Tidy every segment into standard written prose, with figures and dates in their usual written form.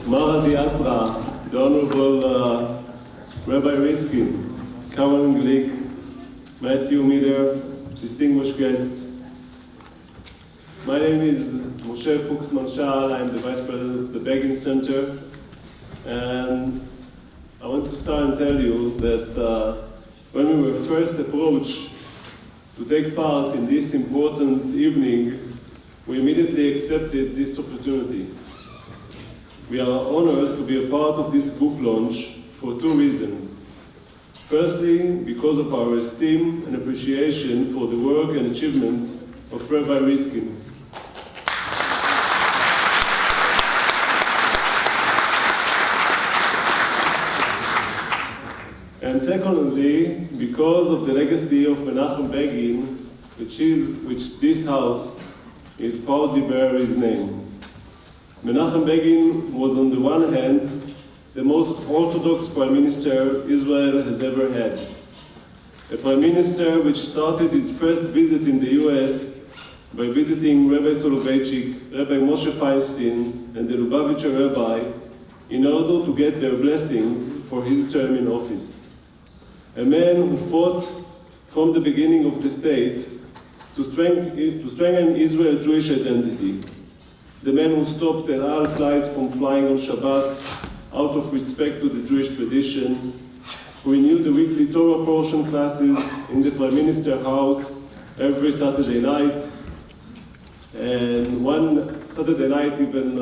Mara Diatra, the Honorable Rabbi Riskin, Cameron Glick, Matthew Miller, distinguished guests. My name is Moshe Fuchs-Manshal. I'm the Vice President of the Begin Center, and I want to start and tell you that when we were first approached to take part in this important evening, we immediately accepted this opportunity. We are honored to be a part of this book launch for two reasons. Firstly, because of our esteem and appreciation for the work and achievement of Rabbi Riskin. And secondly, because of the legacy of Menachem Begin, which this house is proudly bear his name. Menachem Begin was on the one hand the most orthodox prime minister Israel has ever had. A prime minister which started his first visit in the US by visiting Rabbi Soloveitchik, Rabbi Moshe Feinstein, and the Lubavitcher Rabbi in order to get their blessings for his term in office. A man who fought from the beginning of the state to strengthen Israel's Jewish identity. The man who stopped El Al flights from flying on Shabbat out of respect to the Jewish tradition, who renewed the weekly Torah portion classes in the Prime Minister's house every Saturday night. And one Saturday night, even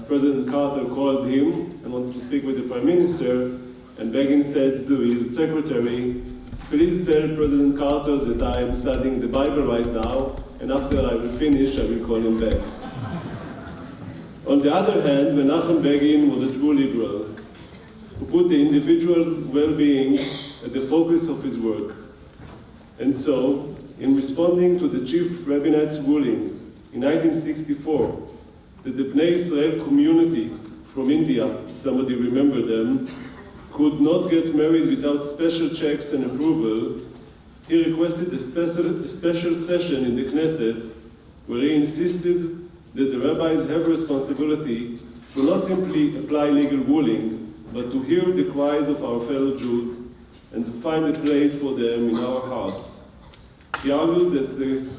President Carter called him and wanted to speak with the Prime Minister, and Begin said to his secretary, "Please tell President Carter that I am studying the Bible right now, and after I will finish, I will call him back." On the other hand, Menachem Begin was a true liberal, who put the individual's well-being at the focus of his work. And so, in responding to the chief rabbinate's ruling in 1964, that the Bnei Israel community from India, somebody remember them, could not get married without special checks and approval, he requested a special session in the Knesset where he insisted that the rabbis have responsibility to not simply apply legal ruling, but to hear the cries of our fellow Jews and to find a place for them in our hearts. He argued that the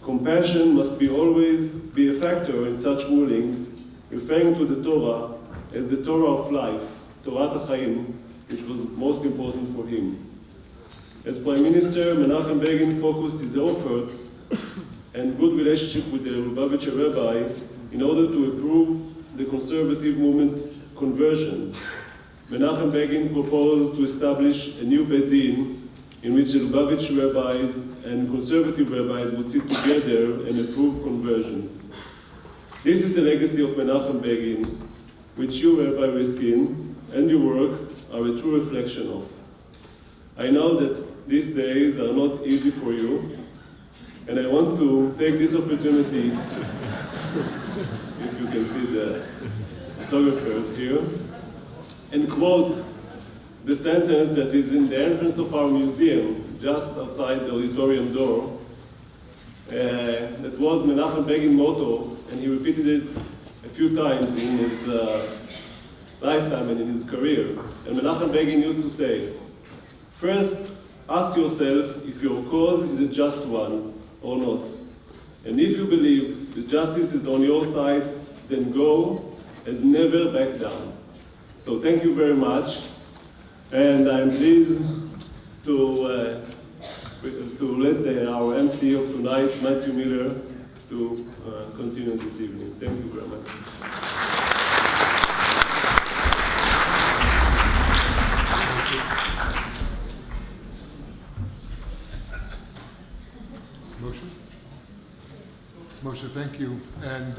compassion must always be a factor in such ruling, referring to the Torah as the Torah of life, Torah HaChaim, which was most important for him. As Prime Minister, Menachem Begin focused his efforts and good relationship with the Lubavitcher Rabbi in order to improve the conservative movement conversion. Menachem Begin proposed to establish a new Beit Din in which the Lubavitcher rabbis and conservative rabbis would sit together and approve conversions. This is the legacy of Menachem Begin, which you, Rabbi Riskin, and your work are a true reflection of. I know that these days are not easy for you, and I want to take this opportunity, if you can see the photographers here, and quote the sentence that is in the entrance of our museum, just outside the auditorium door, that was Menachem Begin's motto, and he repeated it a few times in his lifetime and in his career. And Menachem Begin used to say, "First, ask yourself if your cause is a just one or not. And if you believe that justice is on your side, then go and never back down." So thank you very much. And I'm pleased to let our MC of tonight, Matthew Miller, to continue this evening. Thank you very much. Moshe, thank you. And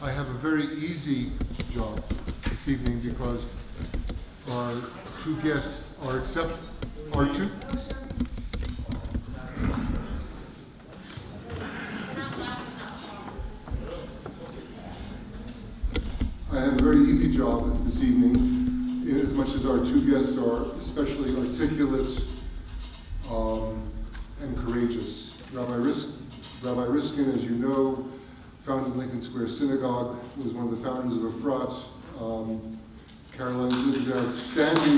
I have a very easy job this evening because our two guests are I have a very easy job this evening, in as much as our two guests are especially articulate and courageous. Rabbi Riskin, as you know, founded Lincoln Square Synagogue, was one of the founders of Efrat, Caroline Glick is an outstanding.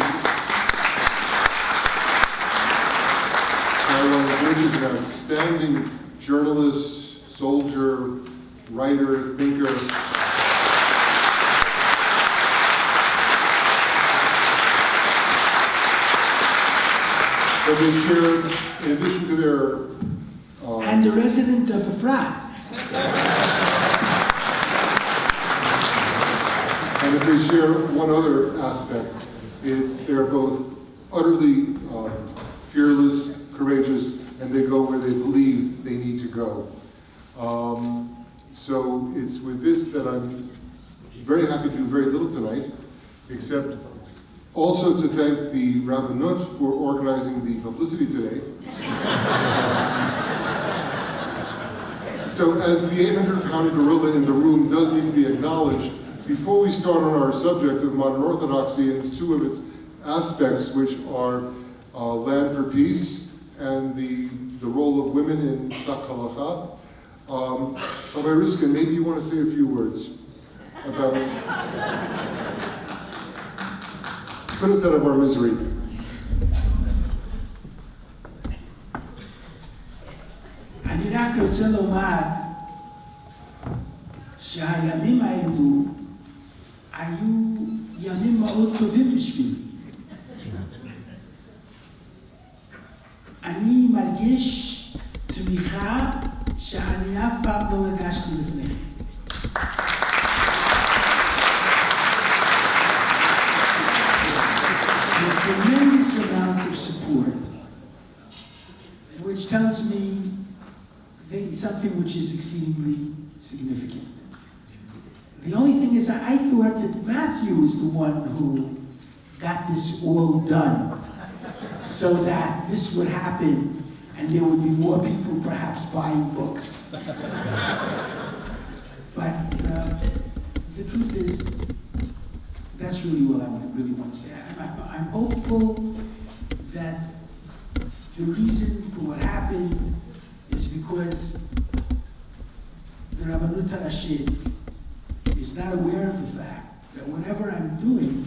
Caroline Glick is an outstanding journalist, soldier, writer, thinker. But they share, in addition to their... and a resident of the frat. And if they share one other aspect, it's they're both utterly fearless, courageous, and they go where they believe they need to go. So it's with this that I'm very happy to do very little tonight, except also to thank the Rabbinut for organizing the publicity today. So as the 800-pound gorilla in the room does need to be acknowledged, before we start on our subject of modern orthodoxy and its two of its aspects, which are land for peace and the role of women in Psak Halacha, Rabbi Riskin, maybe you want to say a few words about put us out of our misery. אני רק רוצה לומר שהימים האלו היו ימים מאוד טובים בשבילי. אני מרגיש תמיכה שאני אף פעם לא הרגשתי לפני. A tremendous amount of support, which tells me something which is exceedingly significant. The only thing is, I thought that Matthew was the one who got this all done so that this would happen and there would be more people perhaps buying books. But the truth is, that's really all I really want to say. I'm hopeful that the reason for what happened is because the Rabbanut Harashit is not aware of the fact that whatever I'm doing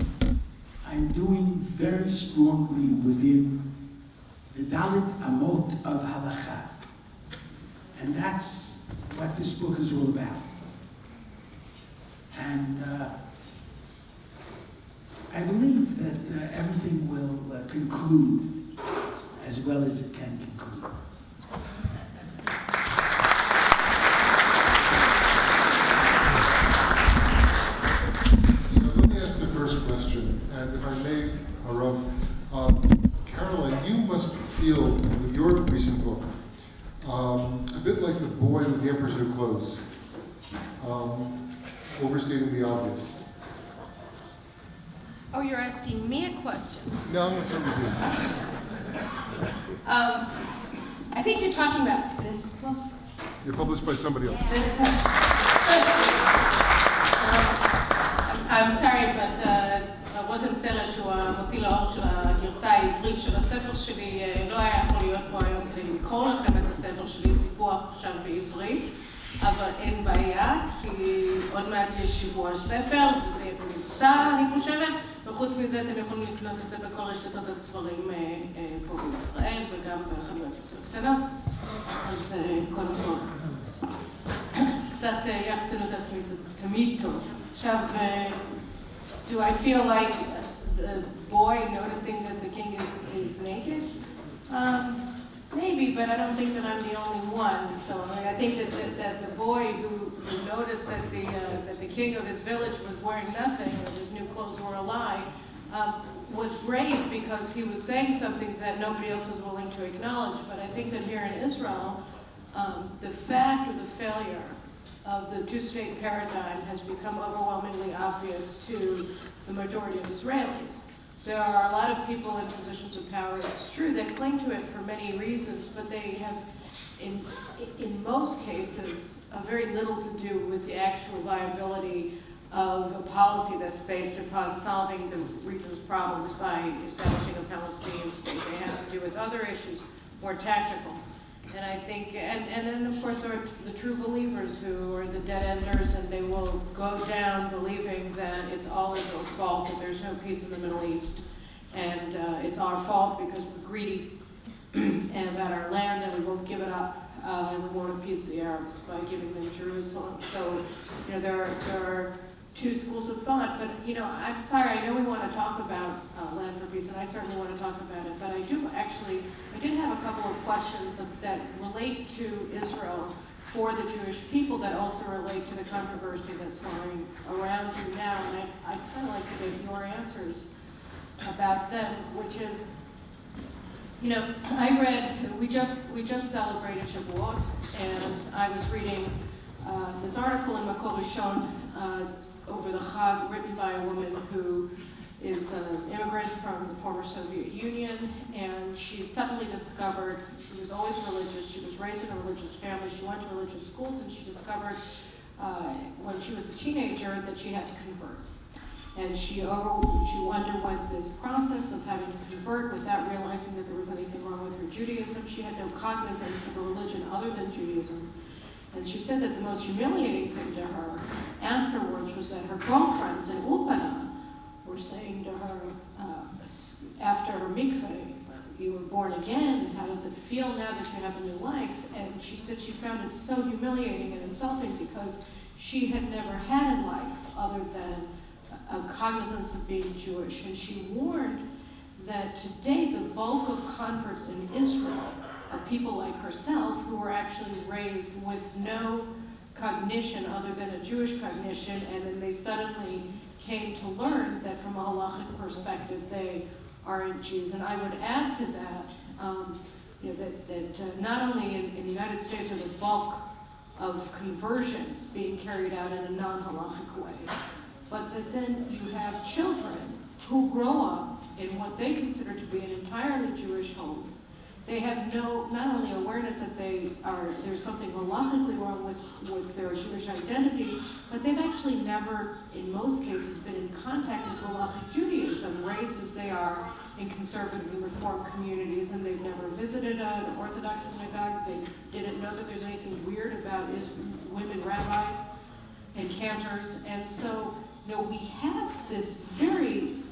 very strongly within the Dalit Amot of Halacha. And that's what this book is all about. And I believe that everything will conclude as well as it can conclude. So let me ask the first question, and if I may, Harav, Caroline, you must feel with your recent book a bit like the boy with the Emperor's New Clothes, overstating the obvious. Oh, you're asking me a question? No, I'm going to start with you. I think you're talking about this book. You're published by somebody else. This book. I'm sorry, but רותם סרש, שהוא המוציא לאור של הגרסה העברית של הספר שלי, לא היה יכול להיות פה היום כדי לקרוא לכם את הספר שלי, סיפוח עכשיו בעברית, אבל אין בעיה, כי עוד מעט יש שבוע ספר, וזה יהיה במבצע, אני חושבת, וחוץ מזה אתם יכולים לקנות את זה בכל רשתות הספרים פה בישראל, וגם בחנויות יותר קטנות. אז קודם כל, קצת יחצנות עצמית זה תמיד טוב. עכשיו, do I feel like the boy noticing that the king is naked? Maybe, but I don't think that I'm the only one. So I think that the boy who noticed that the king of his village was wearing nothing, and his new clothes were a lie, was brave because he was saying something that nobody else was willing to acknowledge. But I think that here in Israel, the fact of the failure of the two-state paradigm has become overwhelmingly obvious to the majority of Israelis. There are a lot of people in positions of power, it's true, that cling to it for many reasons, but they have, in most cases, very little to do with the actual viability of a policy that's based upon solving the region's problems by establishing a Palestinian state. They have to do with other issues, more tactical. And I think, and then of course there are the true believers who are the dead enders, and they will go down believing that it's all Israel's fault, that there's no peace in the Middle East, and it's our fault because we're greedy and about our land, and we won't give it up, and we won't appease the Arabs by giving them Jerusalem. So, there are two schools of thought, but I'm sorry, I know we want to talk about Land for Peace, and I certainly want to talk about it, but I did have a couple of questions that relate to Israel for the Jewish people that also relate to the controversy that's going around you now, and I'd kind of like to get your answers about them, which is, I read, we just celebrated Shavuot, and I was reading this article in Makol Rishon over the Chag, written by a woman who is an immigrant from the former Soviet Union, and she suddenly discovered, she was always religious, she was raised in a religious family, she went to religious schools, and she discovered when she was a teenager that she had to convert. And she underwent this process of having to convert without realizing that there was anything wrong with her Judaism. She had no cognizance of a religion other than Judaism. And she said that the most humiliating thing to her afterwards was that her girlfriends in Ulpana were saying to her, after her mikveh, you were born again, how does it feel now that you have a new life? And she said she found it so humiliating and insulting because she had never had in life other than a cognizance of being Jewish. And she warned that today the bulk of converts in Israel are people like herself who were actually raised with no cognition other than a Jewish cognition, and then they suddenly came to learn that from a halachic perspective they aren't Jews. And I would add to that, that not only in the United States are the bulk of conversions being carried out in a non-halachic way, but that then you have children who grow up in what they consider to be an entirely Jewish home. They have not only awareness that there's something halachically wrong with their Jewish identity, but they've actually never, in most cases, been in contact with halachic Judaism, raised as they are in conservative and reform communities, and they've never visited an Orthodox synagogue. They didn't know that there's anything weird about women rabbis and cantors. And so, we have this very,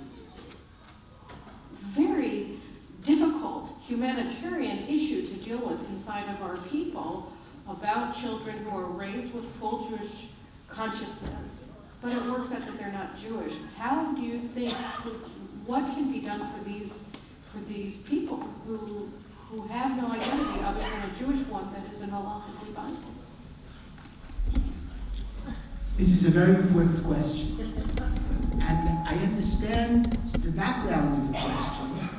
very difficult humanitarian issue to deal with inside of our people about children who are raised with full Jewish consciousness, but it works out that they're not Jewish. How do you think, what can be done for these people who have no identity other than a Jewish one that isn't halachically binding? This is a very important question. And I understand the background of the question.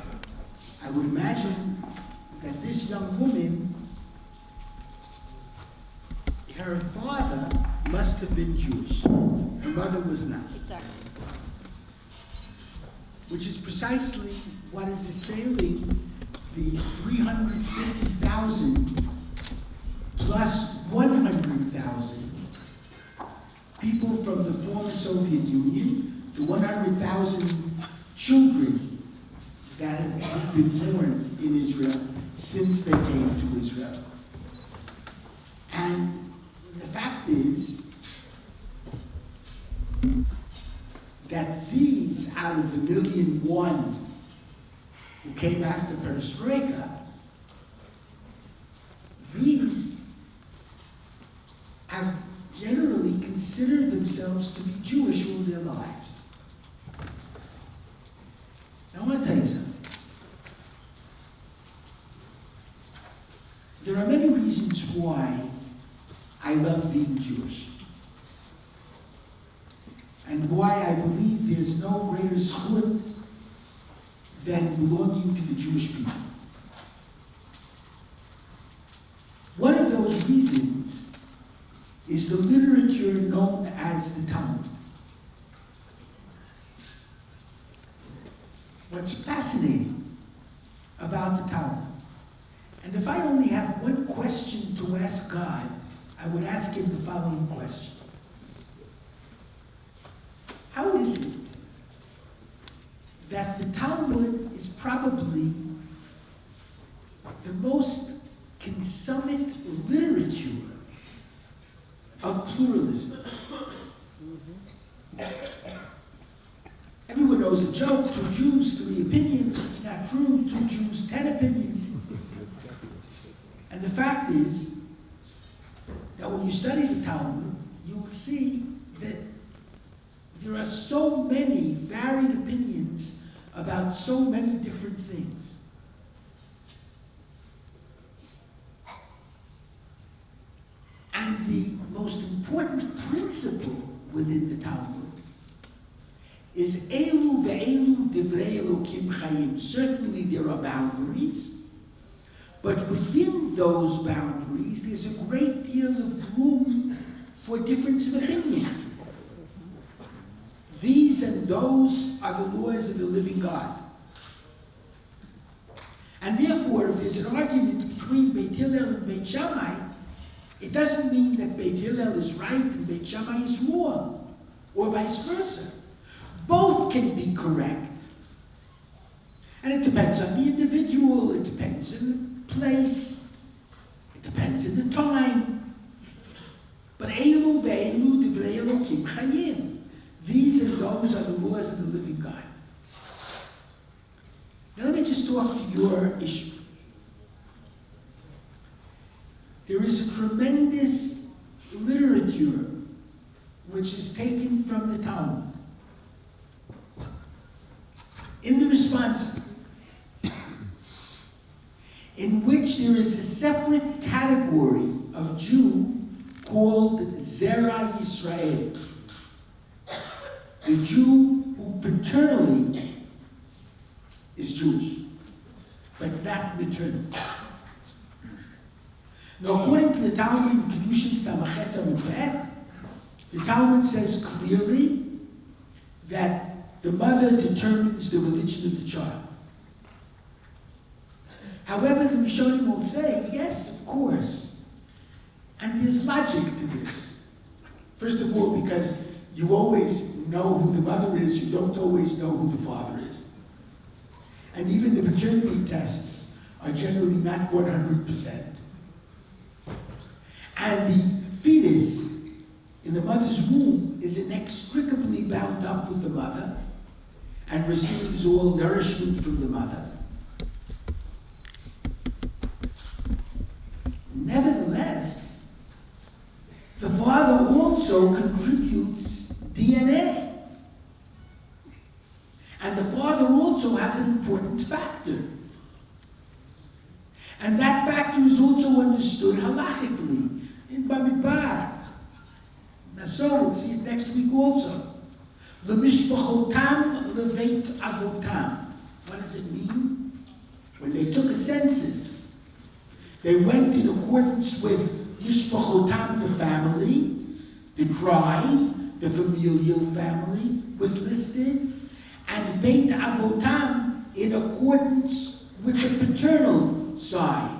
I would imagine that this young woman, her father must have been Jewish. Her mother was not. Exactly. Which is precisely what is assailing the 350,000 plus 100,000 people from the former Soviet Union, the 100,000 children that have been born in Israel since they came to Israel. And the fact is that these, out of the 1,000,001 who came after Perestroika, these have generally considered themselves to be Jewish all their lives. Now, I want to tell you something. There are many reasons why I love being Jewish, and why I believe there's no greater zchut than belonging to the Jewish people. One of those reasons is the literature known as the Talmud. What's fascinating about the Talmud, and if I only have one question to ask God, I would ask him the following question. How is it that the Talmud is probably the most consumptive knows the joke, 2 Jews, 3 opinions. It's not true, 2 Jews, 10 opinions. And the fact is that when you study the Talmud, you will see that there are so many varied opinions about so many different things. And the most important principle within the Talmud is Elu ve'elu divrei Elokim chayim. Certainly there are boundaries, but within those boundaries there's a great deal of room for difference of opinion. These and those are the laws of the living God. And therefore, if there's an argument between Beit Hillel and Beit Shammai, it doesn't mean that Beit Hillel is right and Beit Shammai is wrong, or vice versa. Both can be correct. And it depends on the individual, it depends on the place, it depends on the time. But Elu ve'elu divrei Elokim chayim. These and those are the laws of the living God. Now let me just talk to your issue. There is a tremendous literature which is taken from the Talmud. In the response, in which there is a separate category of Jew called Zera Yisrael. The Jew who paternally is Jewish, but not maternally. Now, according to the Talmud in Kedushin Samachet Amud, the Talmud says clearly that the mother determines the religion of the child. However, the Rishonim will say, yes, of course. And there's logic to this. First of all, because you always know who the mother is, you don't always know who the father is. And even the paternity tests are generally not 100%. And the fetus in the mother's womb is inextricably bound up with the mother and receives all nourishment from the mother. Nevertheless, the father also contributes DNA. And the father also has an important factor. And that factor is also understood halachically in Bamidbar. And so we'll see it next week also. L'mishpachotam leveit avotam. What does it mean? When they took a census, they went in accordance with mishpachotam, the family, the tribe, the familial family was listed, and Beit Avotam in accordance with the paternal side,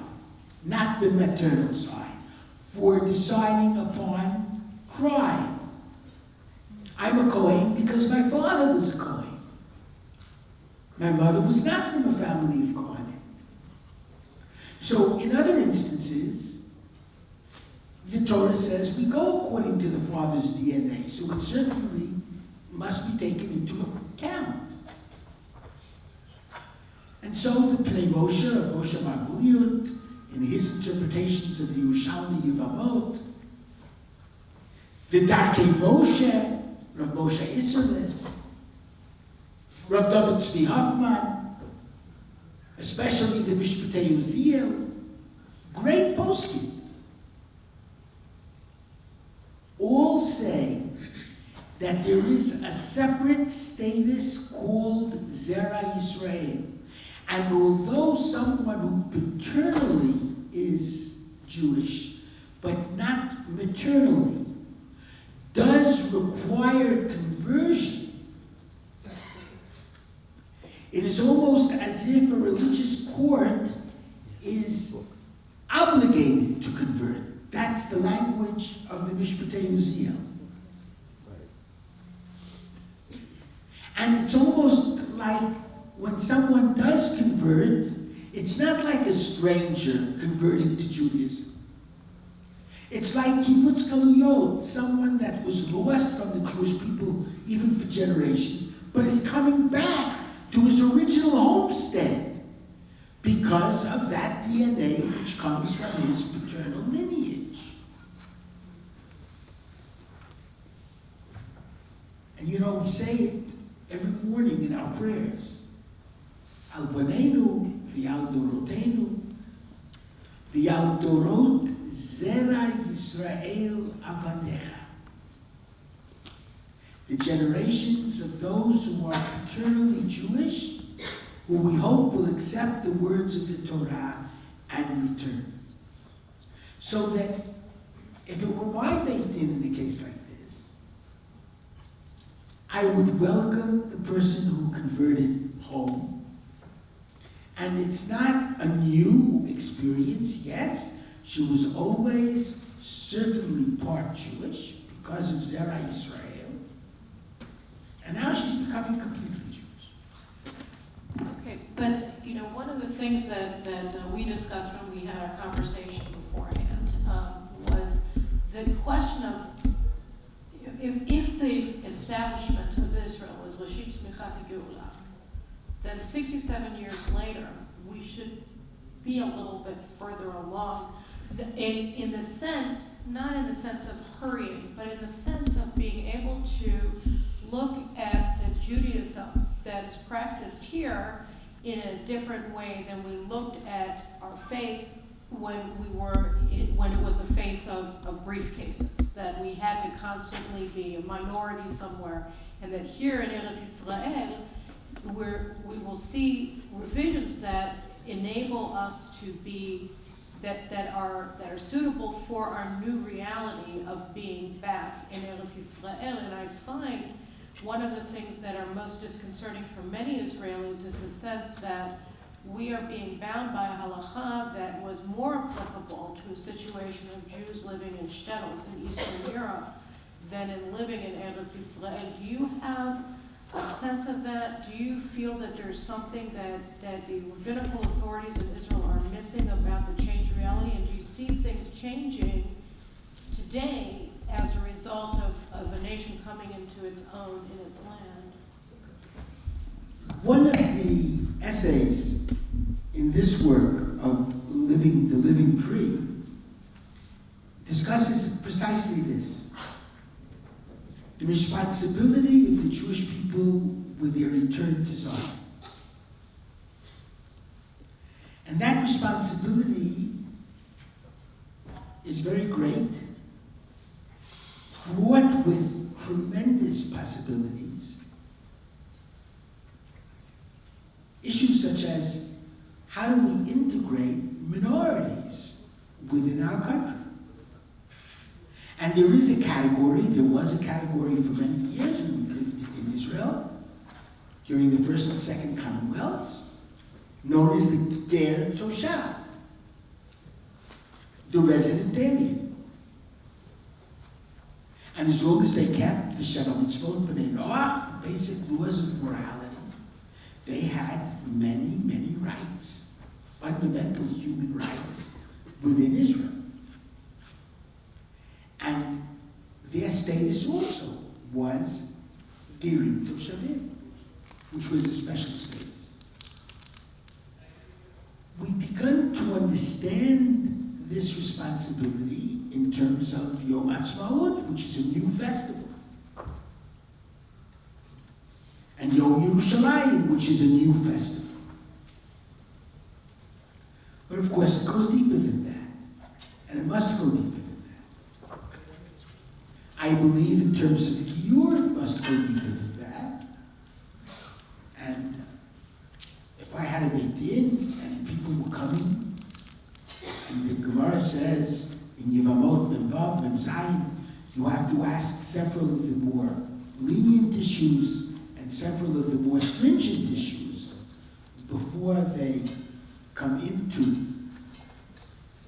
not the maternal side, for deciding upon tribe. I'm a Kohen because my father was a Kohen. My mother was not from a family of Kohanim. So in other instances, the Torah says we go according to the father's DNA, so it certainly must be taken into account. And so the Pnei Moshe, Moshe Marguliot, in his interpretations of the Yerushalmi Yevamot, the Darkei Moshe, Rav Moshe Isserles, Rav David Tzvi Hoffman, especially the Mishpatei Uziel, great poskim, all say that there is a separate status called Zera Yisrael. And although someone who paternally is Jewish, but not maternally, does require conversion, it is almost as if a religious court is obligated to convert. That's the language of the Mishpatei Uziel. And it's almost like when someone does convert, it's not like a stranger converting to Judaism. It's like kibbutz galuyot, someone that was lost from the Jewish people even for generations, but is coming back to his original homestead because of that DNA which comes from his paternal lineage. And you know, we say it every morning in our prayers. Al Bonenu v'al Dorotenu v'al Dorot Zera Yisrael Avanecha. The generations of those who are paternally Jewish, who we hope will accept the words of the Torah and return. So that if it were my Beit Din in a case like this, I would welcome the person who converted home. And it's not a new experience. Yes, she was always certainly part Jewish because of Zera Yisrael. And now she's becoming completely Jewish. Okay, but you know, one of the things that we discussed when we had our conversation beforehand was the question of if the establishment of Israel was Rashit Smichati Geula, then 67 years later, we should be a little bit further along in the sense, not in the sense of hurrying, but in the sense of being able to look at the Judaism that is practiced here in a different way than we looked at our faith when it was a faith of briefcases, that we had to constantly be a minority somewhere, and that here in Eretz Yisrael, we will see revisions that enable us to be that are suitable for our new reality of being back in Eretz Yisrael. And I find one of the things that are most disconcerting for many Israelis is the sense that we are being bound by a halacha that was more applicable to a situation of Jews living in shtetls in Eastern Europe than in living in Eretz Yisrael. Do you have a sense of that? Do you feel that there's something that the rabbinical authorities of Israel are missing about the changed reality? And do you see things changing today as a result of a nation coming into its own in its land? One of the essays in this work of the living tree discusses precisely this: the responsibility of the Jewish people with their return to Zion. And that responsibility is very great, fraught with tremendous possibilities. Issues such as, how do we integrate minorities within our country? And there was a category for many years when we lived in Israel, during the First and Second Commonwealths, known as the Ger Toshav, the resident alien. And as long as they kept the Sheva Mitzvot, B'nai Noach, the basic laws of morality, they had many, many rights, fundamental human rights within Israel. And their status also was Gerim Toshavim, which was a special status. We've begun to understand this responsibility in terms of Yom Ha'atzmaut, which is a new festival, and Yom Yerushalayim, which is a new festival. But of course, it goes deeper than that, and it must go deeper than that. I believe in terms of Giyur, it must go deeper than that. And if I had a Beit Din and people were coming, and the Gemara says in Yevamot Memvav Memzayin, you have to ask several of the more lenient issues and several of the more stringent issues before they come into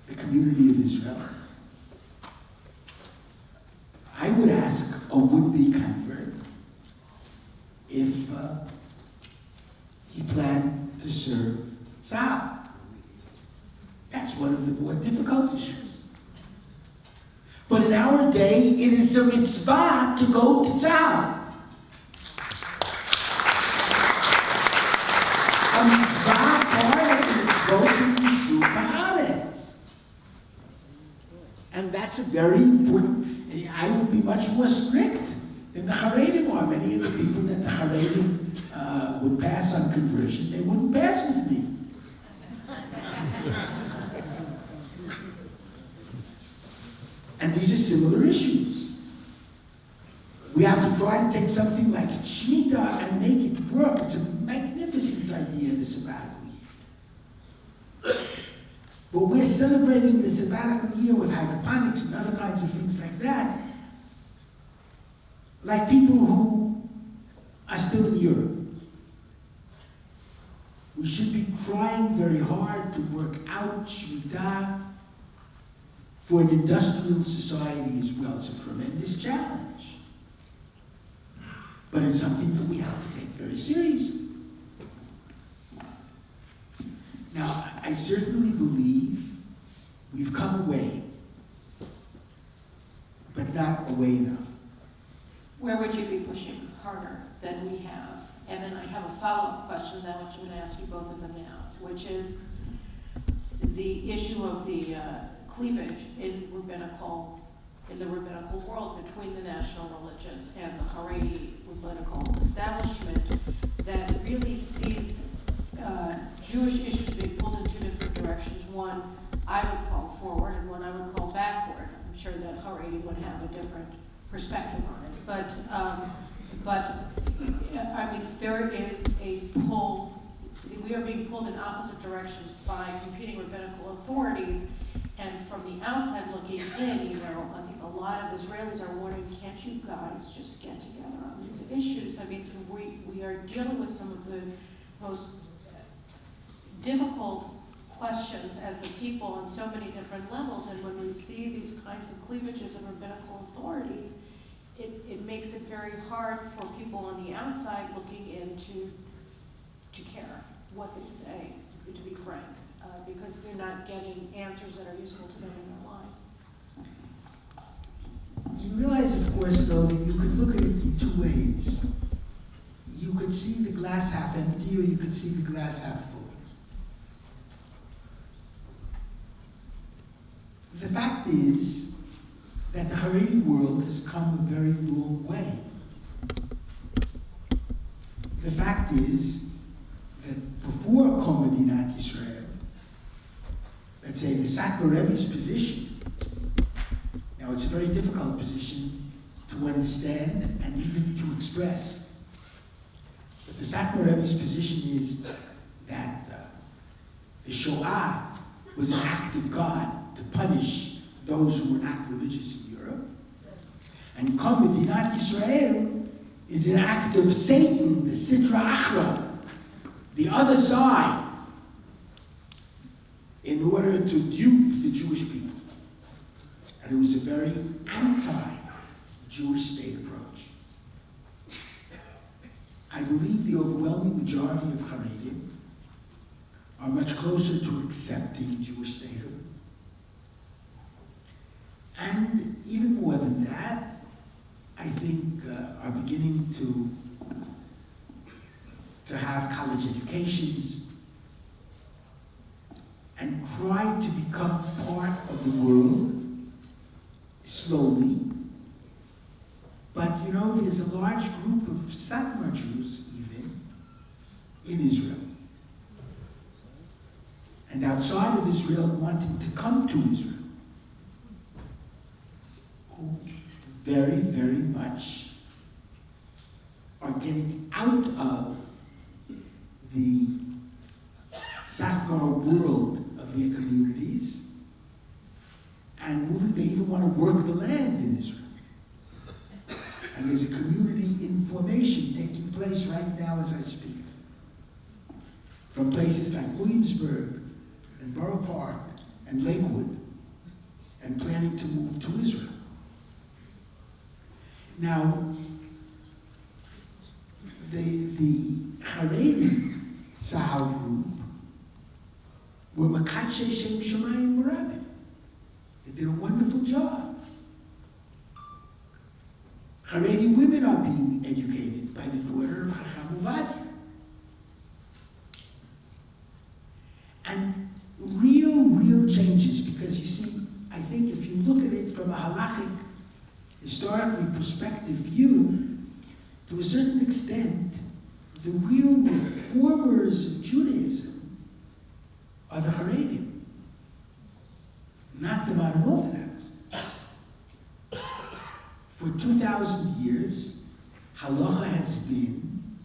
the community of Israel. I would ask a would-be convert if he planned to serve Tzahal. That's one of the more difficult issues. But in our day, it is a mitzvah to go to Tzahal. That's a very important, I would be much more strict than the Haredim are. Many of the people that the Haredim would pass on conversion, they wouldn't pass with me. And these are similar issues. We have to try to take something like Shemitah and make it work. It's a magnificent idea, the sabbatical year. But we're celebrating the sabbatical year with hydroponics and other kinds of things like that, like people who are still in Europe. We should be trying very hard to work out Shemitah for an industrial society as well. It's a tremendous challenge. But it's something that we have to take very seriously. Now, I certainly believe we've come away, but not away enough. Where would you be pushing harder than we have? And then I have a follow-up question that I'm going to ask you both of them now, which is the issue of the cleavage in the rabbinical world between the national religious and the Haredi rabbinical establishment that really sees Jewish issues being pulled in two different directions. One I would call forward and one I would call backward. I'm sure that Haredi would have a different perspective on it. But I mean, there is a pull. We are being pulled in opposite directions by competing rabbinical authorities. And from the outside looking in, I think a lot of Israelis are wondering, can't you guys just get together on these issues? I mean, we are dealing with some of the most difficult questions as a people on so many different levels. And when we see these kinds of cleavages of rabbinical authorities, it makes it very hard for people on the outside looking in to care what they say, to be frank. Because they're not getting answers that are useful to them in their lives. You realize, of course, though, that you could look at it in two ways. You could see the glass half empty, or you could see the glass half full. The fact is that the Haredi world has come a very long way. The fact is that before Kom Medinat Yisrael, let's say the Satmar Rebbe's position, now it's a very difficult position to understand and even to express. But the Satmar Rebbe's position is that the Shoah was an act of God to punish those who were not religious in Europe. And Kom Medinat Yisrael is an act of Satan, the Sitra Achra, the other side, in order to dupe the Jewish people. And it was a very anti-Jewish state approach. I believe the overwhelming majority of Haredim are much closer to accepting Jewish statehood. And even more than that, I think are beginning to have college educations and try to become part of the world slowly. But there's a large group of Satmar Jews even in Israel. And outside of Israel wanting to come to Israel, who very, very much are getting out of the Satmar world of their communities and moving. They even want to work the land in Israel. And there's a community in formation taking place right now as I speak. From places like Williamsburg and Borough Park and Lakewood, and planning to move to Israel. Now, the Haredi Sahel group were Makache Shem Shemayim Rabbi. They did a wonderful job. Haredi women are being educated by the daughter of Chacham Ovadia. And real changes, because you see, I think if you look at it from a halakhic, historically perspective view, to a certain extent, the real reformers of Judaism are the Haredim, not the modern Orthodox. For 2,000 years, halacha has been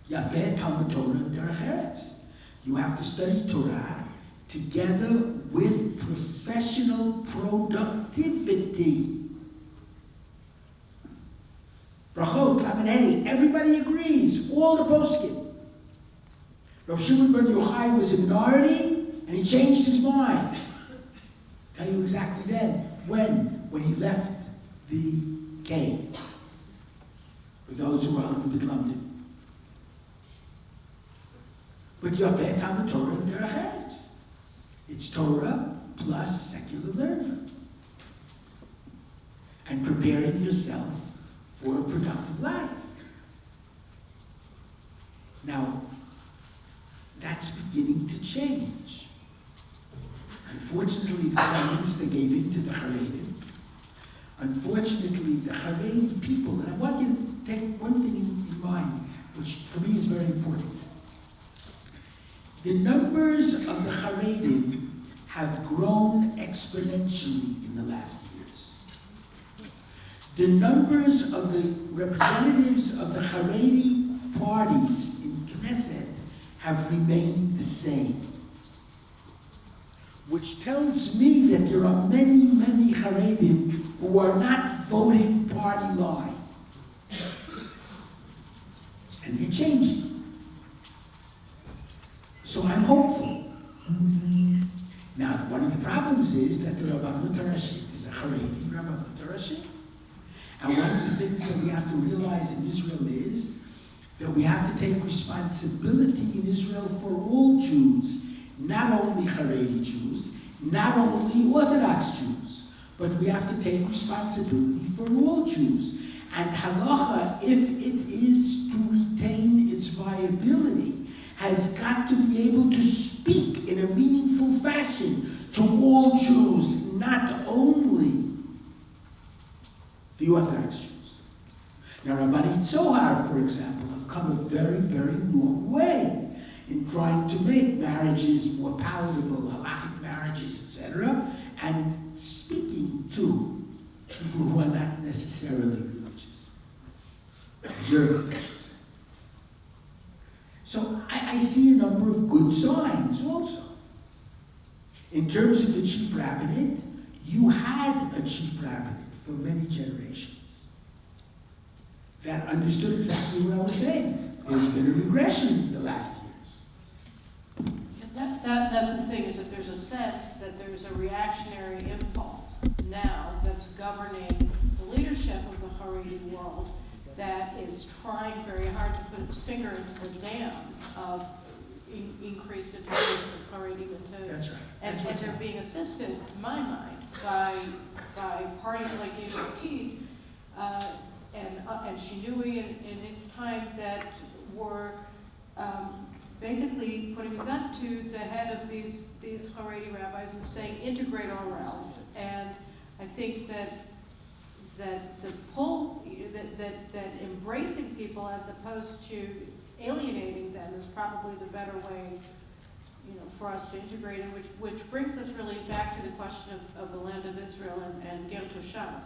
Yafeh Talmud Torah and Derech Eretz. You have to study Torah together with professional productivity. Brachot, Lamed, everybody agrees, all the poskim. Rav Shimon ben Yochai was a minority, and he changed his mind. Tell you exactly then, when he left the cave, for those who are a little bit lumped. But Yafeh Talmud Torah and Derech Eretz. It's Torah plus secular learning. And preparing yourself for a productive life. Now, that's beginning to change. Unfortunately, the Prime Minister gave in to the Haredim. Unfortunately, the Haredi people, and I want you to take one thing in mind, which for me is very important. The numbers of the Haredim have grown exponentially in the last years. The numbers of the representatives of the Haredi parties in Knesset have remained the same. Which tells me that there are many, many Haredim who are not voting party line. And they're changing. So I'm hopeful. Now, one of the problems is that the Rabbanut Harashit is a Haredi Rabbanut Harashit. And one of the things that we have to realize in Israel is that we have to take responsibility in Israel for all Jews, not only Haredi Jews, not only Orthodox Jews, but we have to take responsibility for all Jews. And halacha, if it is to retain its viability, has got to be able to speak in a meaningful fashion to all Jews, not only the Orthodox Jews. Now, Rabbi Zohar, for example, have come a very, very long way in trying to make marriages more palatable, halakhic marriages, etc., and speaking to people who are not necessarily religious, observant, I should say. So I see a number of good signs also. In terms of the chief rabbinate, you had a chief rabbinate for many generations that understood exactly what I was saying. There's been a regression in the last years. That's the thing, is that there's a sense that there's a reactionary impulse now that's governing the leadership of the Haredi world that is trying very hard to put its finger into the dam of increased integration of Haredi into. That's right. And they're being assisted, to my mind, by parties like Yesh Atid and Shinui in its time that were basically putting a gun to the head of these Haredi rabbis and saying, integrate or else. And I think that the pull, that embracing people as opposed to alienating them is probably the better way, for us to integrate, and which brings us really back to the question of the land of Israel and Ger Toshav.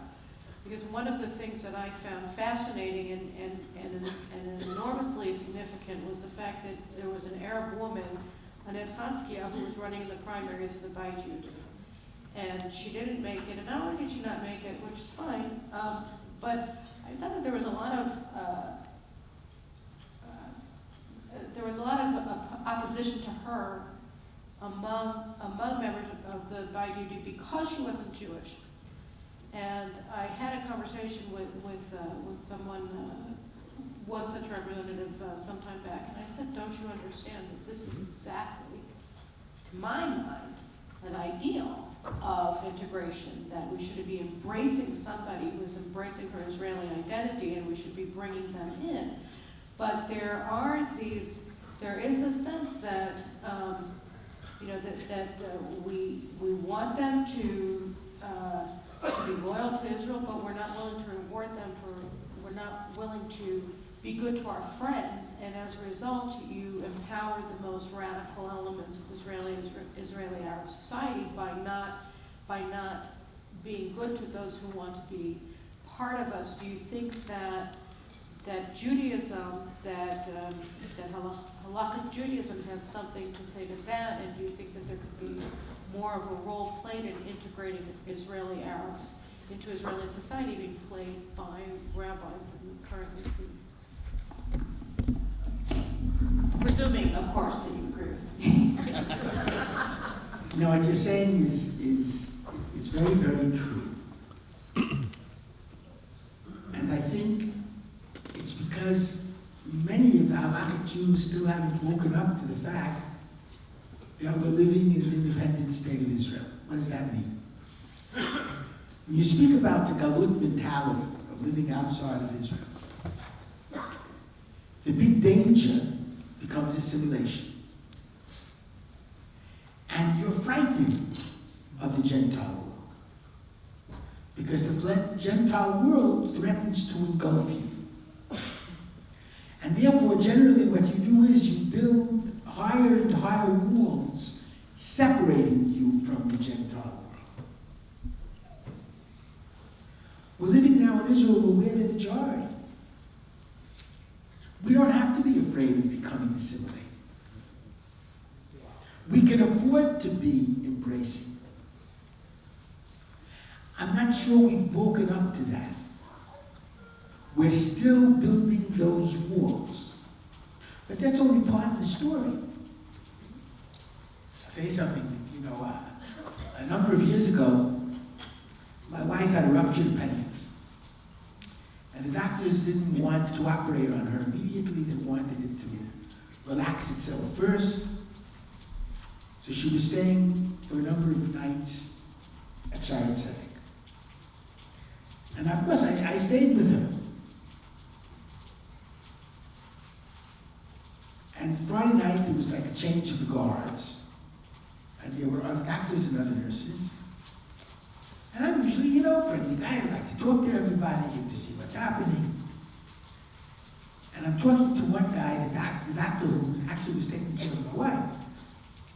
Because one of the things that I found fascinating and enormously significant was the fact that there was an Arab woman, Annette Haskia, who was running in the primaries of the Bayjud. And she didn't make it, and not only did she not make it, which is fine, but I said that there was a lot of opposition to her among members of the Bayjudi because she wasn't Jewish. And I had a conversation with someone, one such representative some time back, and I said, don't you understand that this is exactly, to my mind, an ideal of integration, that we should be embracing somebody who's embracing her Israeli identity, and we should be bringing them in. But there is a sense that we want them to be loyal to Israel, but we're not willing to reward them we're not willing to be good to our friends, and as a result, you empower the most radical elements of Israeli Arab society by not being good to those who want to be part of us. Do you think that Judaism, that halachic Judaism has something to say to that, and do you think that there could be more of a role played in integrating Israeli Arabs into Israeli society being played by rabbis that we currently see? Presuming, of course, that you agree with me. No, what you're saying is very, very true. And I think it's because many of the halachic Jews still haven't woken up to the fact that we're living in an independent state of Israel. What does that mean? When you speak about the galut mentality of living outside of Israel, the big danger becomes assimilation. And you're frightened of the Gentile world, because the Gentile world threatens to engulf you. And therefore, generally what you do is you build higher and higher walls separating you from the Gentile world. We're living now in Israel where we're the majority. We don't have to be afraid of becoming assimilated. We can afford to be embracing. I'm not sure we've woken up to that. We're still building those walls. But that's only part of the story. I'll tell you something, a number of years ago, my wife had a ruptured appendix. And the doctors didn't want to operate on her immediately. They wanted it to relax itself first. So she was staying for a number of nights at Shaare Zedek. And of course, I stayed with her. And Friday night, there was like a change of the guards. And there were other doctors and other nurses. And I'm usually, friendly guy. I like to talk to everybody and to see what's happening. And I'm talking to one guy, the doctor who actually was taking care of my wife.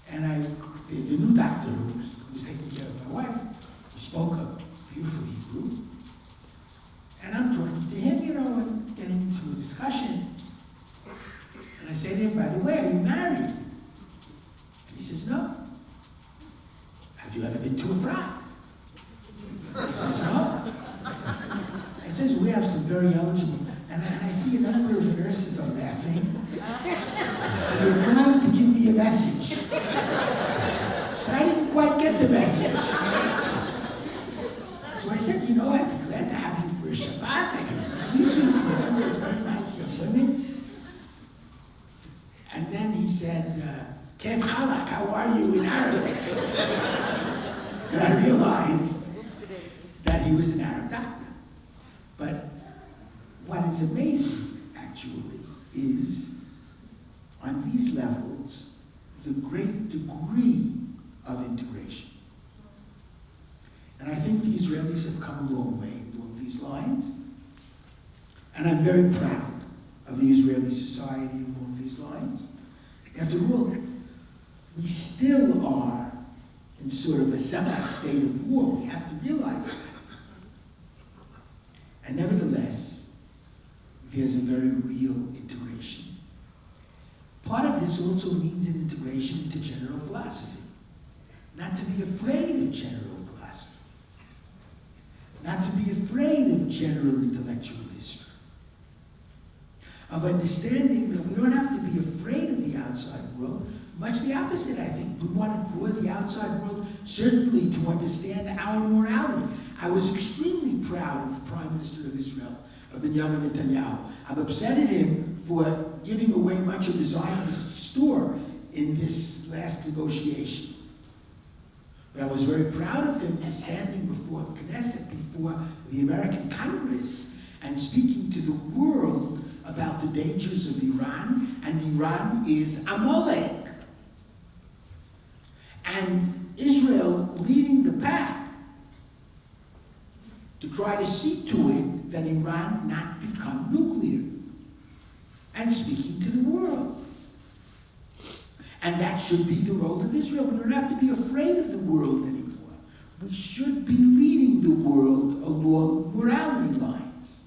And the new doctor who was taking care of my wife, who spoke a beautiful Hebrew. And I'm talking to him, and getting into a discussion. And I say to him, by the way, are you married? And he says, no. Have you ever been to a frat? He says, no. I says, we have some very eligible. And I see a number of nurses are laughing. And they're trying to give me a message. But I didn't quite get the message. So I said, I'd be glad to have you for a Shabbat. I can introduce you to a number of very nice young women. And then he said, Kef Chalak, how are you in Arabic? And I realized that he was an Arab doctor. But what is amazing, actually, is on these levels, the great degree of integration. And I think the Israelis have come a long way along these lines. And I'm very proud of the Israeli society along these lines. After all, we still are in sort of a semi-state of war. We have to realize that. And nevertheless, there's a very real integration. Part of this also means an integration into general philosophy. Not to be afraid of general philosophy. Not to be afraid of general intellectual history. Of understanding that we don't have to be afraid of the outside world. Much the opposite, I think. We want to draw the outside world certainly to understand our morality. I was extremely proud of the Prime Minister of Israel, Benjamin Netanyahu. I'm upset at him for giving away much of the Zionist store in this last negotiation. But I was very proud of him for standing before Knesset, before the American Congress, and speaking to the world about the dangers of Iran, and Iran is Amalek. try to see to it that Iran not become nuclear and speaking to the world. And that should be the role of Israel. We don't have to be afraid of the world anymore. We should be leading the world along morality lines.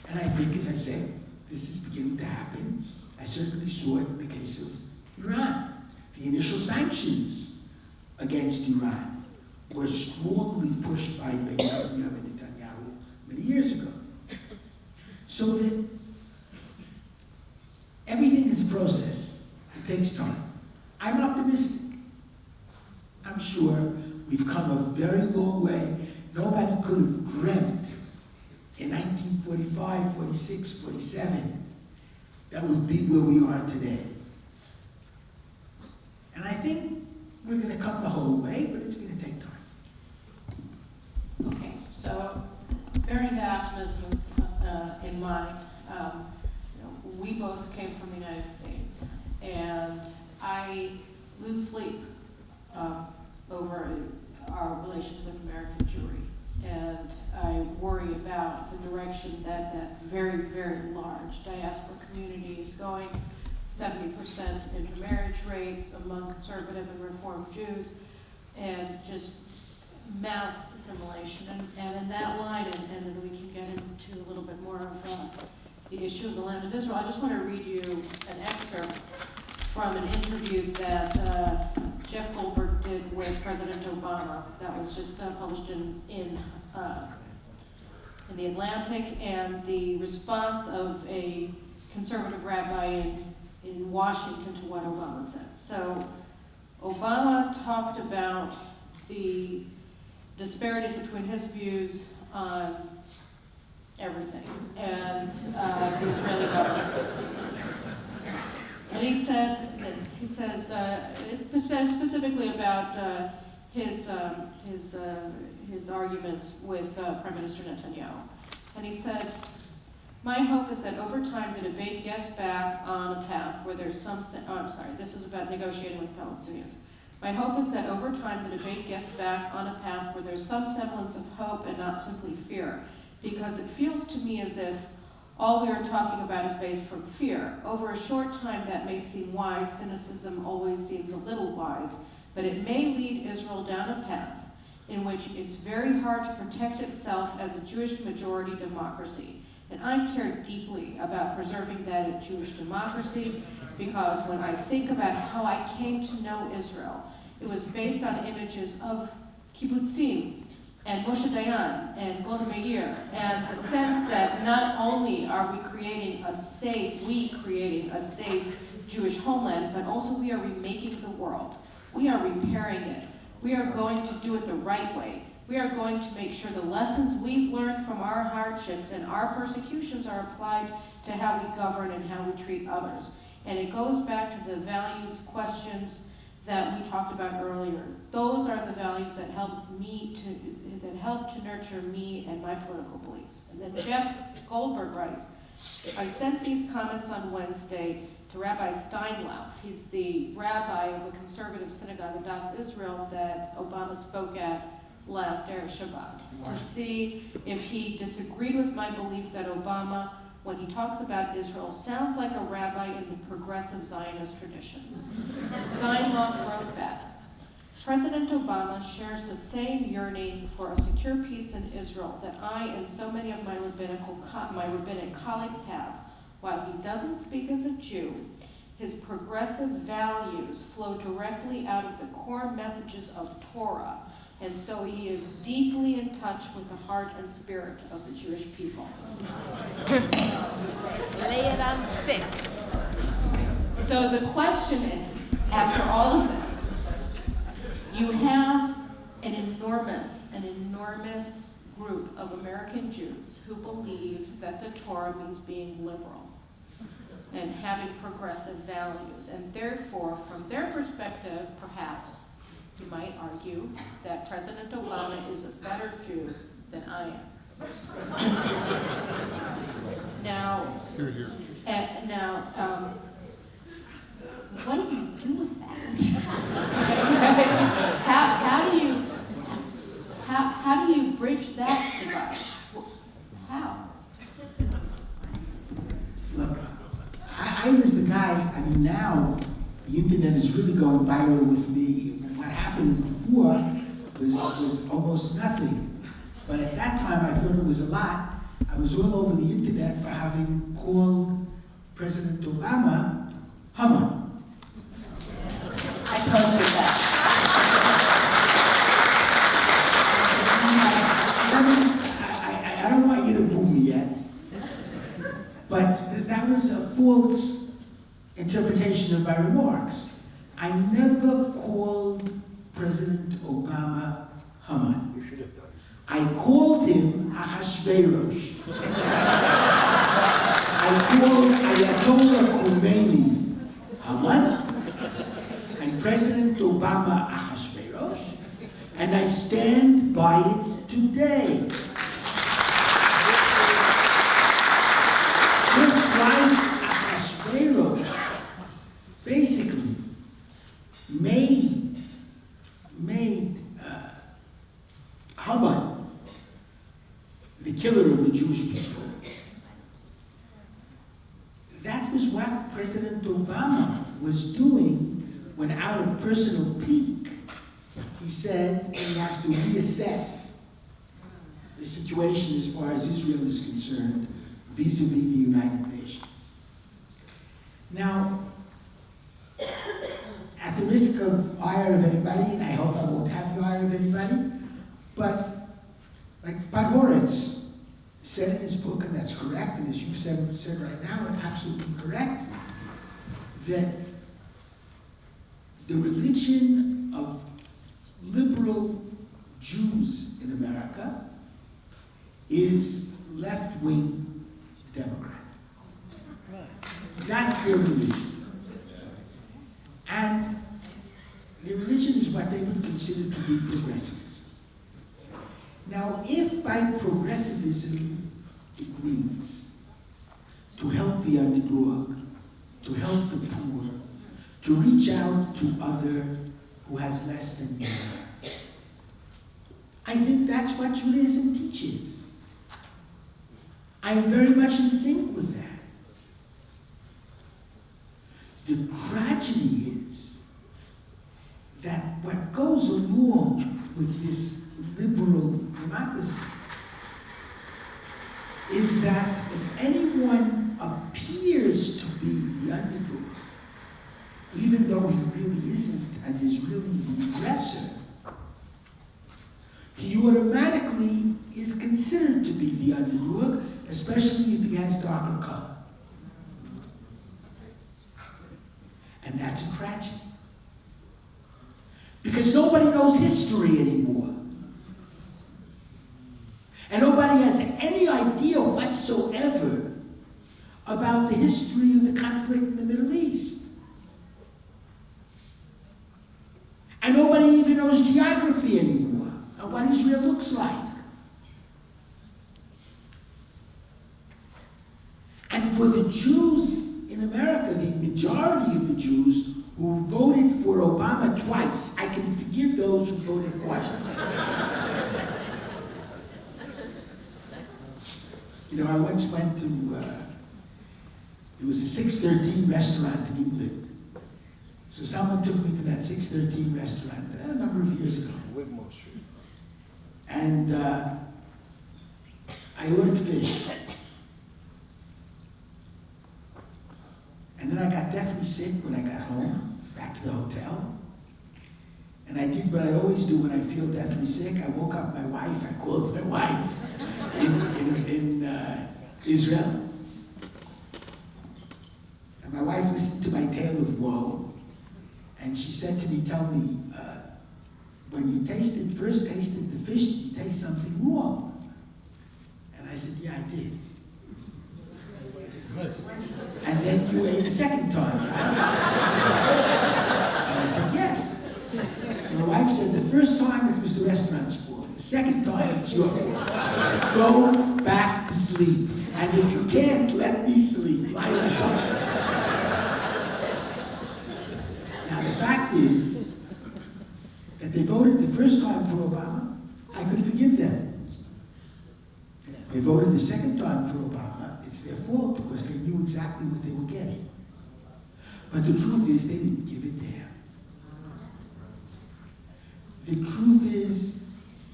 And I think, as I said, this is beginning to happen. I certainly saw it in the case of Iran. The initial sanctions against Iran were strongly pushed by Benjamin Netanyahu many years ago. So that everything is a process. It takes time. I'm optimistic. I'm sure we've come a very long way. Nobody could have dreamt in 1945, 46, 47 that would be where we are today. And I think we're going to come the whole way, but it's going to take time. Okay, so bearing that optimism in mind, we both came from the United States, and I lose sleep over our relations with American Jewry, and I worry about the direction that that very, very large diaspora community is going. 70% intermarriage rates among conservative and Reform Jews, and just mass assimilation. And in that line, and then we can get into a little bit more of the issue of the land of Israel, I just want to read you an excerpt from an interview that Jeff Goldberg did with President Obama. That was just published in the Atlantic, and the response of a conservative rabbi in Washington to what Obama said. So Obama talked about the disparities between his views on everything and the Israeli government. And he said this. He says it's specifically about his arguments with Prime Minister Netanyahu. And he said, "My hope is that over time the debate gets back on a path where there's some, this is about negotiating with Palestinians. My hope is that over time the debate gets back on a path where there's some semblance of hope and not simply fear, because it feels to me as if all we are talking about is based from fear. Over a short time that may seem wise, cynicism always seems a little wise, but it may lead Israel down a path in which it's very hard to protect itself as a Jewish majority democracy. And I care deeply about preserving that Jewish democracy, because when I think about how I came to know Israel, it was based on images of kibbutzim and Moshe Dayan and Golda Meir, and the sense that not only are we creating a safe Jewish homeland, but also we are remaking the world. We are repairing it. We are going to do it the right way. We are going to make sure the lessons we've learned from our hardships and our persecutions are applied to how we govern and how we treat others. And it goes back to the values questions that we talked about earlier. Those are the values that help to nurture me and my political beliefs. And then Jeff Goldberg writes, I sent these comments on Wednesday to Rabbi Steinlauf. He's the rabbi of the conservative synagogue of Das Israel that Obama spoke at last Erev Shabbat, to see if he disagreed with my belief that Obama, when he talks about Israel, sounds like a rabbi in the progressive Zionist tradition. Steinlauf wrote back, President Obama shares the same yearning for a secure peace in Israel that I and so many of my rabbinic colleagues have. While he doesn't speak as a Jew, his progressive values flow directly out of the core messages of Torah, and so he is deeply in touch with the heart and spirit of the Jewish people. Lay it on thick. So the question is, after all of this, you have an enormous group of American Jews who believe that the Torah means being liberal and having progressive values, and therefore, from their perspective, perhaps, you might argue that President Obama is a better Jew than I am. Now, what do you do with that? how do you bridge that divide? I was the guy, I mean, now the internet is really going viral with me. What happened before was almost nothing. But at that time, I thought it was a lot. I was all over the internet for having called President Obama Hummer. I posted that. I don't want you to boo me yet, but that was a false interpretation of my remarks. I never called President Obama Hummer. You should have done it. I called him Ahasuerus. I called Ayatollah Khomeini Haman and President Obama Ahasuerus, and I stand by it today. Just like Ahasuerus basically made Haman the killer of the Jewish people. That was what President Obama was doing when, out of personal pique, he said he has to reassess the situation as far as Israel is concerned vis-a-vis the United Nations. Now, at the risk of ire of anybody, and I hope I won't have the ire of anybody, but like Bad Horitz said in his book, and that's correct, and as you said right now, and absolutely correct, that the religion of liberal Jews in America is left-wing Democrat. That's their religion. And their religion is what they would consider to be progressivism. Now, if by progressivism it means to help the underdog, to help the poor, to reach out to other who has less than you, I think that's what Judaism teaches. I'm very much in sync with that. The tragedy is that what goes along with this liberal democracy is that if anyone appears to be the underdog, even though he really isn't and is really the aggressor, he automatically is considered to be the underdog, especially if he has darker color. And that's a tragedy. Because nobody knows history anymore. And nobody has any idea whatsoever about the history of the conflict in the Middle East. And nobody even knows geography anymore, and what Israel looks like. And for the Jews in America, the majority of the Jews who voted for Obama twice, I can forgive those who voted twice. You know, I once went to, it was a 613 restaurant in England. So someone took me to that 613 restaurant a number of years ago. Whitmore Street. And I ordered fish. And then I got deathly sick when I got home, back to the hotel. And I did what I always do when I feel deathly sick. I woke up my wife, I called my wife in Israel. And my wife listened to my tale of woe. And she said to me, tell me, when you first tasted the fish, did you taste something wrong? And I said, yeah, I did. And then you ate a second time, right? So I said, yes. So my wife said, the first time it was the restaurant's fault. The second time it's your fault. Go back to sleep. And if you can't, let me sleep. I went home. Now the fact is that they voted the first time for Obama. I could forgive them. They voted the second time for Obama. It's their fault because they knew exactly what they were getting. But the truth is, they didn't give a damn. The truth is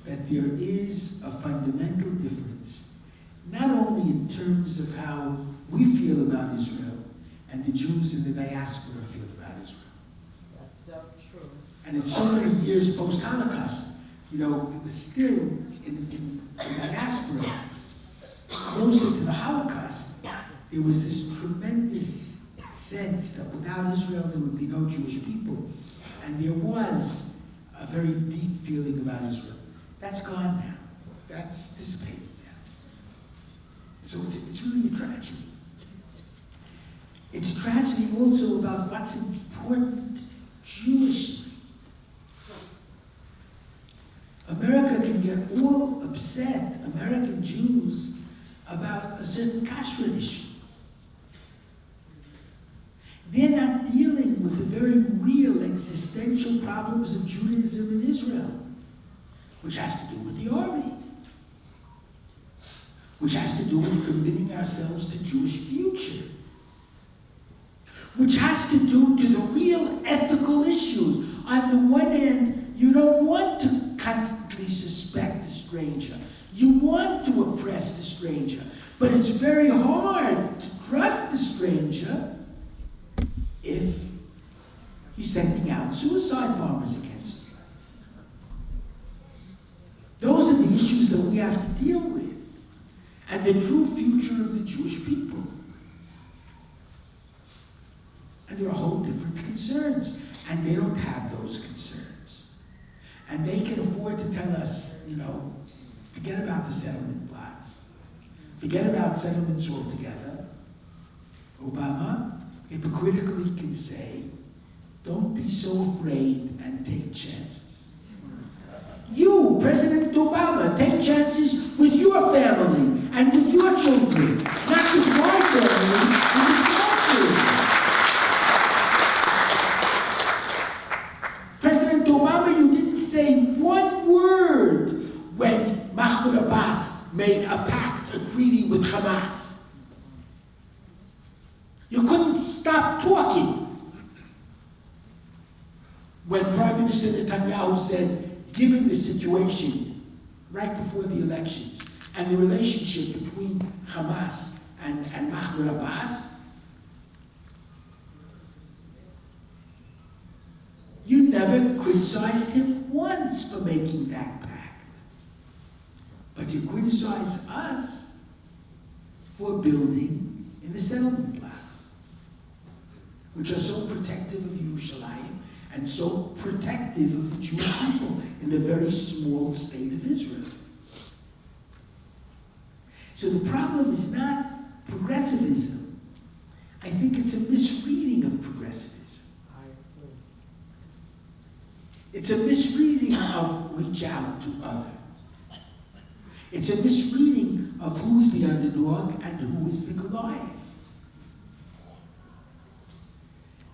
that there is a fundamental difference, not only in terms of how we feel about Israel and the Jews in the diaspora feel about Israel. That's so true. And in so many years post-Holocaust, it was still in the diaspora, closer to the Holocaust, there was this tremendous sense that without Israel there would be no Jewish people. And there was a very deep feeling about Israel. That's gone now. That's dissipated now. So it's really a tragedy. It's a tragedy also about what's important Jewishly. America can get all upset, American Jews, about a certain kashrut issue. They're not dealing with the very real existential problems of Judaism in Israel, which has to do with the army, which has to do with committing ourselves to Jewish future, which has to do to the real ethical issues. On the one hand, you don't want to constantly suspect the stranger. You want to oppress the stranger. But it's very hard to trust the stranger if he's sending out suicide bombers against you. Those are the issues that we have to deal with, and the true future of the Jewish people. And there are whole different concerns, and they don't have those concerns. And they can afford to tell us, forget about the settlement plots. Forget about settlements altogether. Obama hypocritically can say, don't be so afraid and take chances. You, President Obama, take chances with your family and with your children, not with my family and with your children. President Obama, you didn't say one word when Mahmoud Abbas made a pact, a treaty with Hamas. You couldn't stop talking when Prime Minister Netanyahu said, given the situation right before the elections and the relationship between Hamas and Mahmoud Abbas, you never criticized him once for making that pact. But you criticize us for building in the settlement plots, which are so protective of Yerushalayim and so protective of the Jewish people in the very small state of Israel. So the problem is not progressivism. I think it's a misreading of progressivism. It's a misreading of reach out to other. It's a misreading of who is the underdog and who is the Goliath.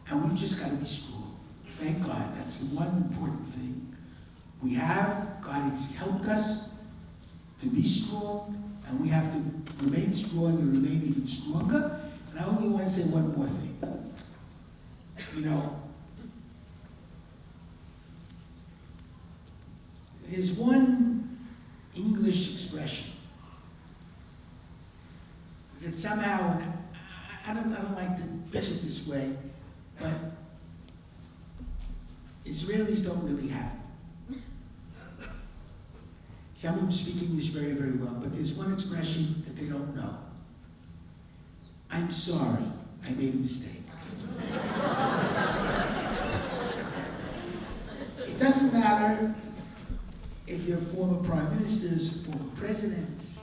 And we've just got to be strong. Thank God, that's the one important thing. We have, God has helped us to be strong, and we have to remain strong and remain even stronger. And I only want to say one more thing. There's one English expression that somehow, and I don't like to pitch it this way, but Israelis don't really have it. Some of them speak English very, very well, but there's one expression that they don't know. I'm sorry, I made a mistake. It doesn't matter if you're former prime ministers, former presidents.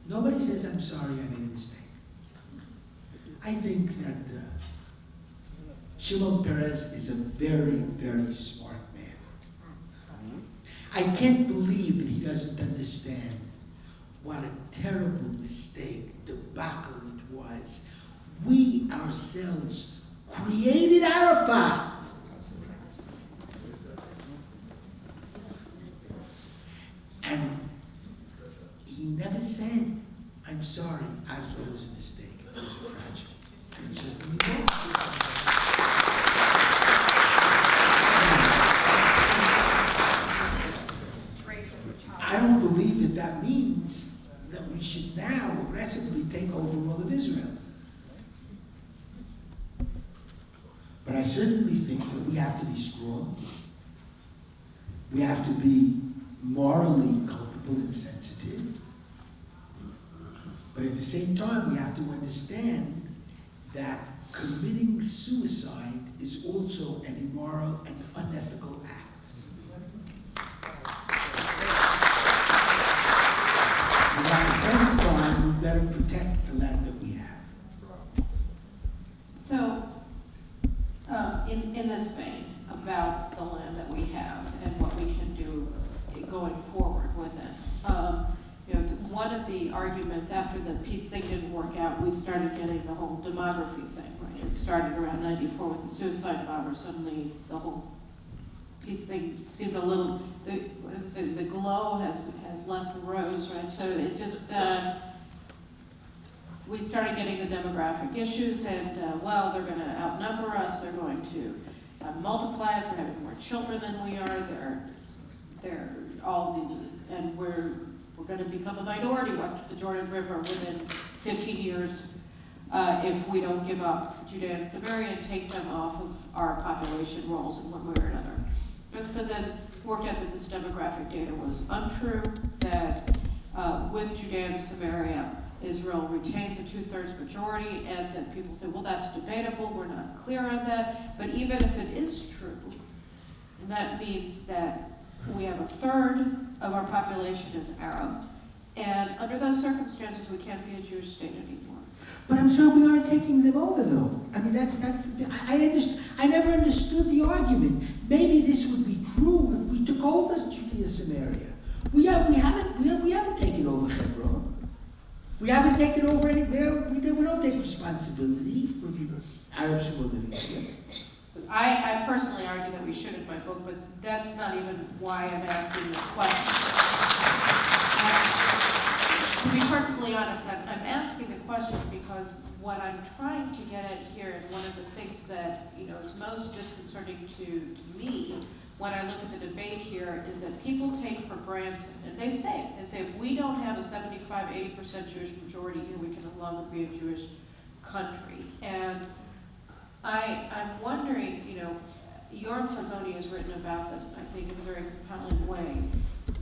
Nobody says, I'm sorry, I made a mistake. I think that Shimon Peres is a very, very smart man. I can't believe that he doesn't understand what a terrible mistake, debacle it was. We ourselves created Arafat. And he never said, I'm sorry, Oslo was a mistake, it was a tragedy. can certainly vote. I don't believe that that means that we should now aggressively take over all of Israel. But I certainly think that we have to be strong. We have to be morally culpable and sensitive. But at the same time, we have to understand that committing suicide is also an immoral and unethical act. And at the present time, we better protect the land that we have. So, in this vein, about the land that we have and what we can do going forward with it, one of the arguments after the peace thing didn't work out, we started getting the whole demography thing, right? It started around 94 with the suicide bomber. Suddenly the whole peace thing seemed a little, the glow has left the rose, right? So it just, we started getting the demographic issues and, they're going to outnumber us, they're going to multiply us, they're having more children than we are, they're all the, and we're going to become a minority west of the Jordan River within 15 years if we don't give up Judea and Samaria and take them off of our population rolls in one way or another. But then worked out that this demographic data was untrue, that with Judea and Samaria, Israel retains a 2/3 majority, and that people say, well, that's debatable, we're not clear on that. But even if it is true, that means that we have 1/3 of our population is Arab, and under those circumstances, we can't be a Jewish state anymore. But I'm sure we aren't taking them over, though. I mean, I never understood the argument. Maybe this would be true if we took over Judea and Samaria. We haven't taken over Hebron. We haven't taken over anywhere. We don't take responsibility for the Arabs who are living here. I personally argue that we should in my book, but that's not even why I'm asking this question. To be perfectly honest, I'm asking the question because what I'm trying to get at here, and one of the things that is most disconcerting to me when I look at the debate here, is that people take for granted, and they say if we don't have a 75-80% Jewish majority here, we can no longer be a Jewish country. And I'm wondering, Yoram Chazoni has written about this, I think, in a very compelling way,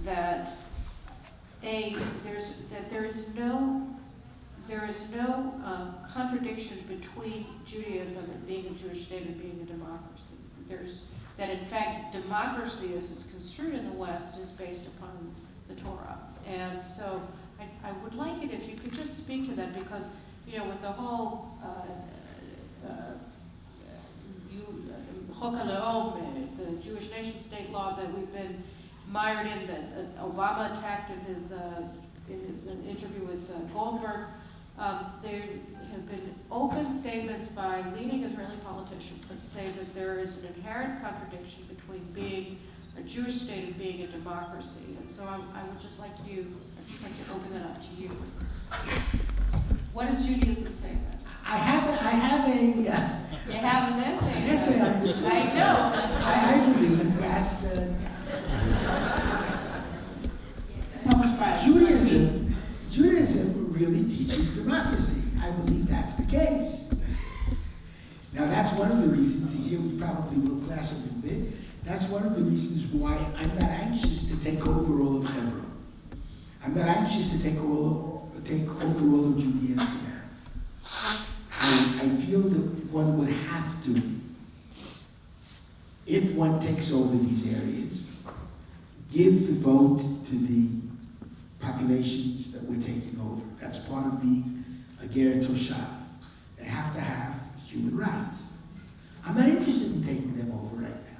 that there is no contradiction between Judaism and being a Jewish state and being a democracy. That in fact, democracy as it's construed in the West is based upon the Torah. And so I would like it if you could just speak to that, because, with the whole Chok HaLeom, the Jewish nation state law that we've been mired in, that Obama attacked in his interview with Goldberg, there have been open statements by leading Israeli politicians that say that there is an inherent contradiction between being a Jewish state and being a democracy. And so I would just like to open that up to you. What does Judaism say then? I have a You have an essay. an essay on this. I know. I believe that Judaism really teaches democracy. I believe that's the case. Now that's one of the reasons, here we probably will clash a little bit, that's one of the reasons why I'm not anxious to take over all of Hebron. I'm not anxious to take over all of Judea and Samaria. I feel that one would have to, if one takes over these areas, give the vote to the populations that we're taking over. That's part of being a ger toshav. They have to have human rights. I'm not interested in taking them over right now.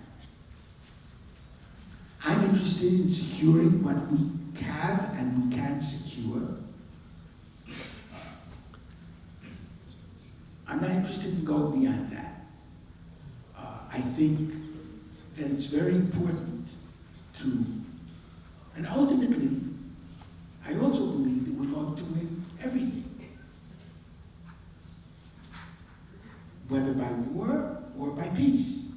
I'm interested in securing what we have and we can secure. I'm not interested in going beyond that. I think that it's very important to, and ultimately, I also believe that we're going to win everything. whether by war or by peace.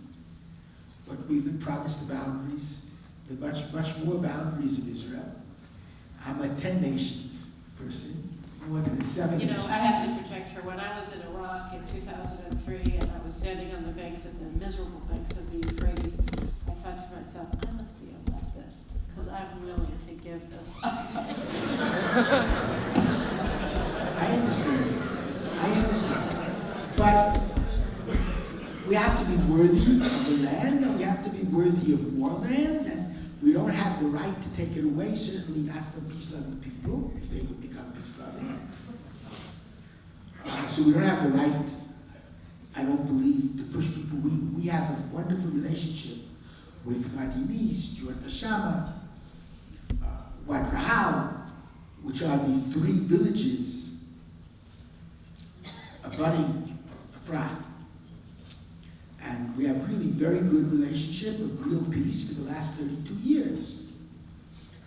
But we've been promised the boundaries, the much more boundaries of Israel. I'm a 10 nations person, more than a 7 You know, nations I have to person. protect her. When I was in Iraq in 2003 and I was standing on the banks of the miserable banks of the Euphrates, I thought to myself, I must be a leftist because I'm willing to give this up. I understand. But we have to be worthy of the land, and we have to be worthy of war land, and we don't have the right to take it away, certainly not from peace-loving people, if they would become peace-loving. So we don't have the right, I don't believe, to push people. We have a wonderful relationship with Vadimis, Jort Hashama, Wat Rahal, which are the 3 villages abutting Efrat. And we have really very good relationship of real peace for the last 32 years.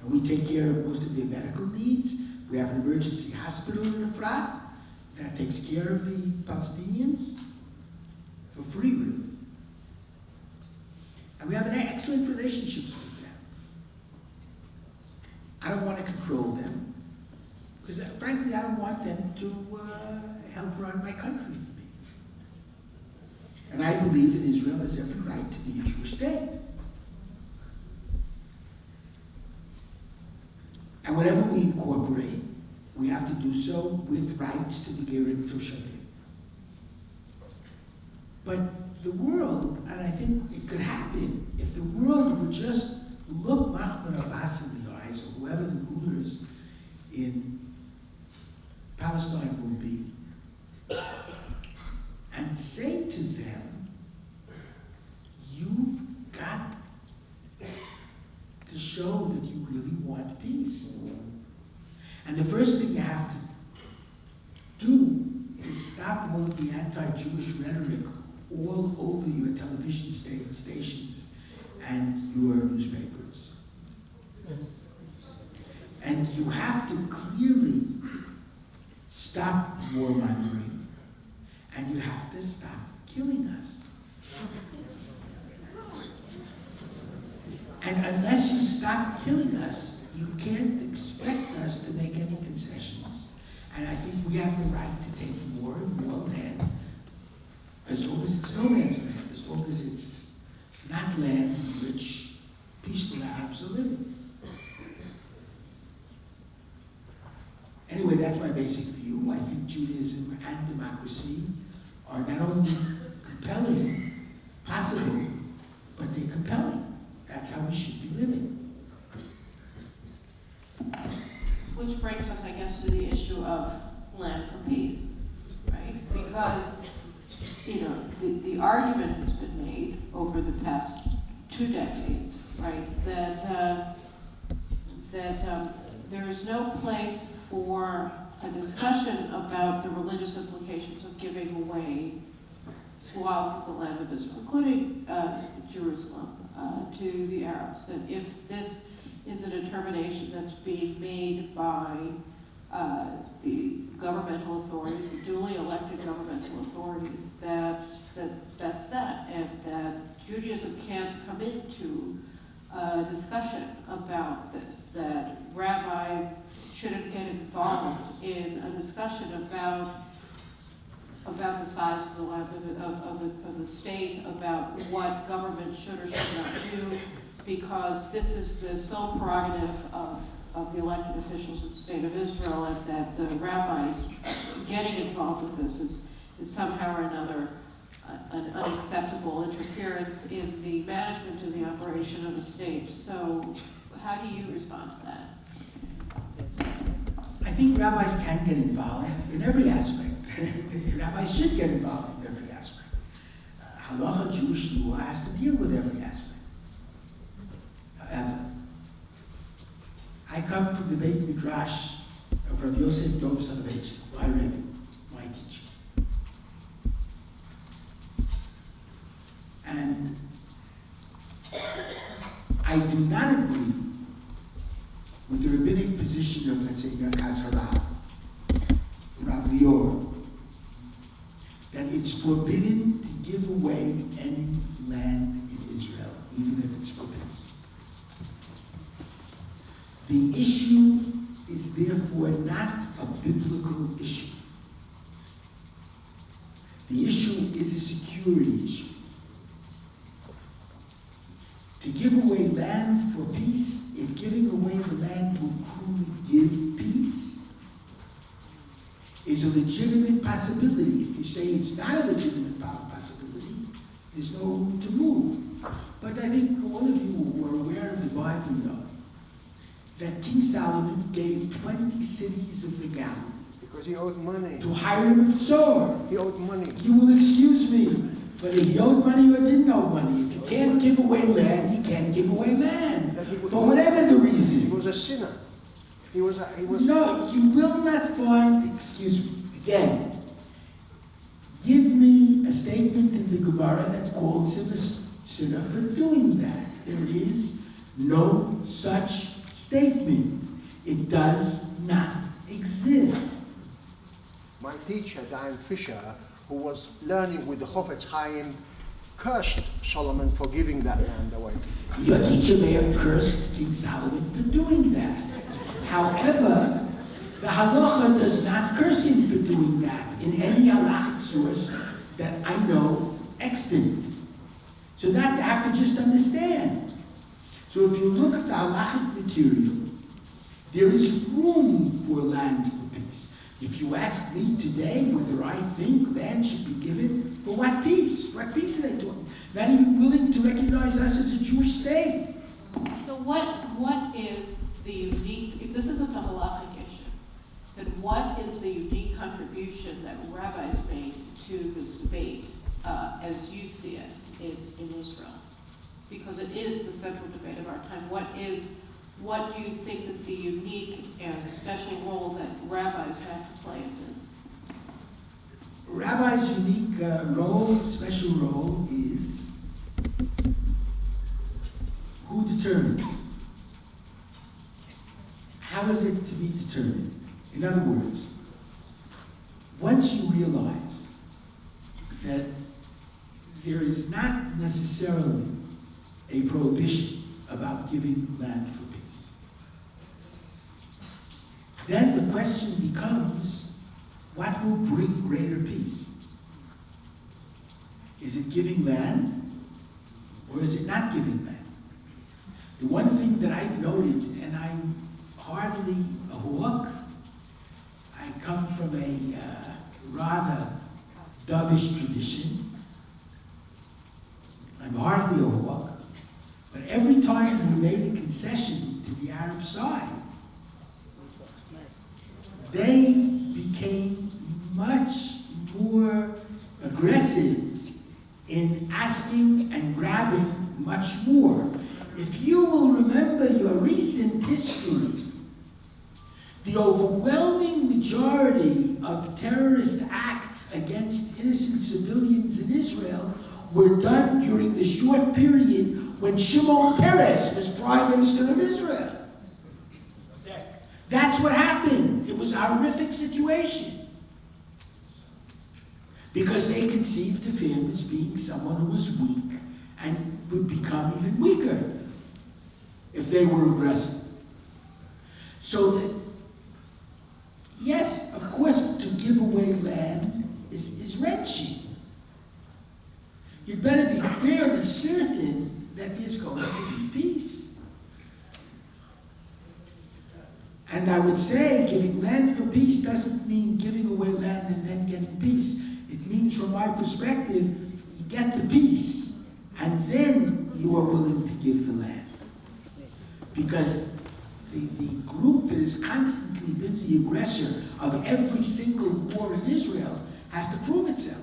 And we take care of most of their medical needs. We have an emergency hospital in Efrat that takes care of the Palestinians for free, really. And we have an excellent relationships with them. I don't want to control them, because frankly, I don't want them to help run my country for me. And I believe that Israel has every right to be a Jewish state. And whatever we incorporate, we have to do so with rights to the Gerim Toshavim. But the world, and I think it could happen, if the world would just look Mahmoud Abbas in the eyes, or whoever the rulers in Palestine will be, and say to them, you've got to show that you really want peace. And the first thing you have to do is stop all of the anti-Jewish rhetoric all over your television stations and your newspapers. And you have to clearly stop warmongering, and you have to stop killing us. And unless you stop killing us, you can't expect us to make any concessions. And I think we have the right to take more and more land, as long as it's no man's land, as long as it's not land in which peaceful Arabs are living. Anyway, that's my basic view. I think Judaism and democracy are not only compelling, possible, but they're compelling. That's how we should be living. Which brings us, I guess, to the issue of land for peace, right? Because, you know, the argument has been made over the past 2 decades, right, that there is no place for a discussion about the religious implications of giving away swaths of the land of Israel, including Jerusalem, to the Arabs. That if this is a determination that's being made by the governmental authorities, the duly elected governmental authorities, that's that, and that Judaism can't come into a discussion about this, that rabbis shouldn't get involved in a discussion about the size of the land of the state, about what government should or should not do, because this is the sole prerogative of the elected officials of the state of Israel, and that the rabbis getting involved with this is somehow or another an unacceptable interference in the management and the operation of the state. So how do you respond to that? I think rabbis can get involved in every aspect. Rabbis should get involved in every aspect. Halacha, Jewish law, has to deal with every aspect. However, I come from the Beit Midrash of Rabbi Yosef Dov Soloveitchik, my Rebbe, my teacher. And I do not agree with the rabbinic position of, let's say, Merkaz Harav, Rav Lior, that And it's forbidden to give away any land in Israel, even if it's for peace. The issue is therefore not a biblical issue. The issue is a security issue. To give away land for peace, if giving away the land will truly give peace, is a legitimate possibility. If you say it's not a legitimate possibility, there's no room to move. But I think all of you who are aware of the Bible know that King Solomon gave 20 cities of the Galilee. Because he owed money. To Hiram of Tzor. He owed money. You will excuse me, but if he owed money or didn't owe money, if you can't give away land, you can't give away land. For whatever the reason. He was a sinner. He was. No, you will not find, excuse me, again, give me a statement in the Gemara that calls him a sinner for doing that. There is no such statement. It does not exist. My teacher, Diane Fisher, who was learning with the Chofetz Chaim, cursed Solomon for giving that land away. Your teacher may have cursed King Solomon for doing that. However, the halacha does not curse him for doing that in any halachic source that I know extant. So that you have to just understand. So if you look at the halachic material, there is room for land for peace. If you ask me today whether I think land should be given, for what peace? What peace are they talking? Not even willing to recognize us as a Jewish state. So what is the unique, if this isn't a halachic issue, then what is the unique contribution that rabbis made to this debate as you see it in Israel? Because it is the central debate of our time. What do you think that the unique and special role that rabbis have to play in this? Rabbi's unique role, special role, is who determines? How is it to be determined? In other words, once you realize that there is not necessarily a prohibition about giving land for peace, then the question becomes, what will bring greater peace? Is it giving land, or is it not giving land? The one thing that I've noted, and I'm hardly a hawk, I come from a rather dovish tradition. I'm hardly a hawk, but every time we made a concession to the Arab side, they became much more aggressive in asking and grabbing much more. If you will remember your recent history, the overwhelming majority of terrorist acts against innocent civilians in Israel were done during the short period when Shimon Peres was Prime Minister of Israel. That's what happened. It was a horrific situation. Because they conceived of him as being someone who was weak and would become even weaker if they were aggressive. So that, yes, of course, to give away land is wrenching. You'd better be fairly certain that there's going to be peace. And I would say giving land for peace doesn't mean giving away land and then getting peace. It means, from my perspective, you get the peace, and then you are willing to give the land. Because the group that has constantly been the aggressor of every single war in Israel has to prove itself.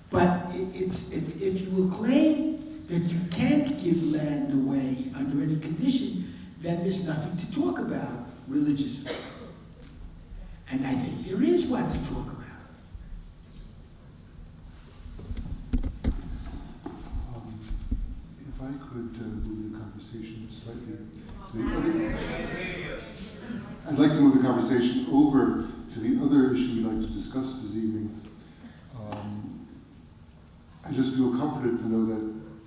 But if you will claim that you can't give land away under any condition, then there's nothing to talk about religiously. And I think there is what to talk about. If I could move the conversation slightly to the other, I'd like to move the conversation over to the other issue we'd like to discuss this evening, I just feel comforted to know that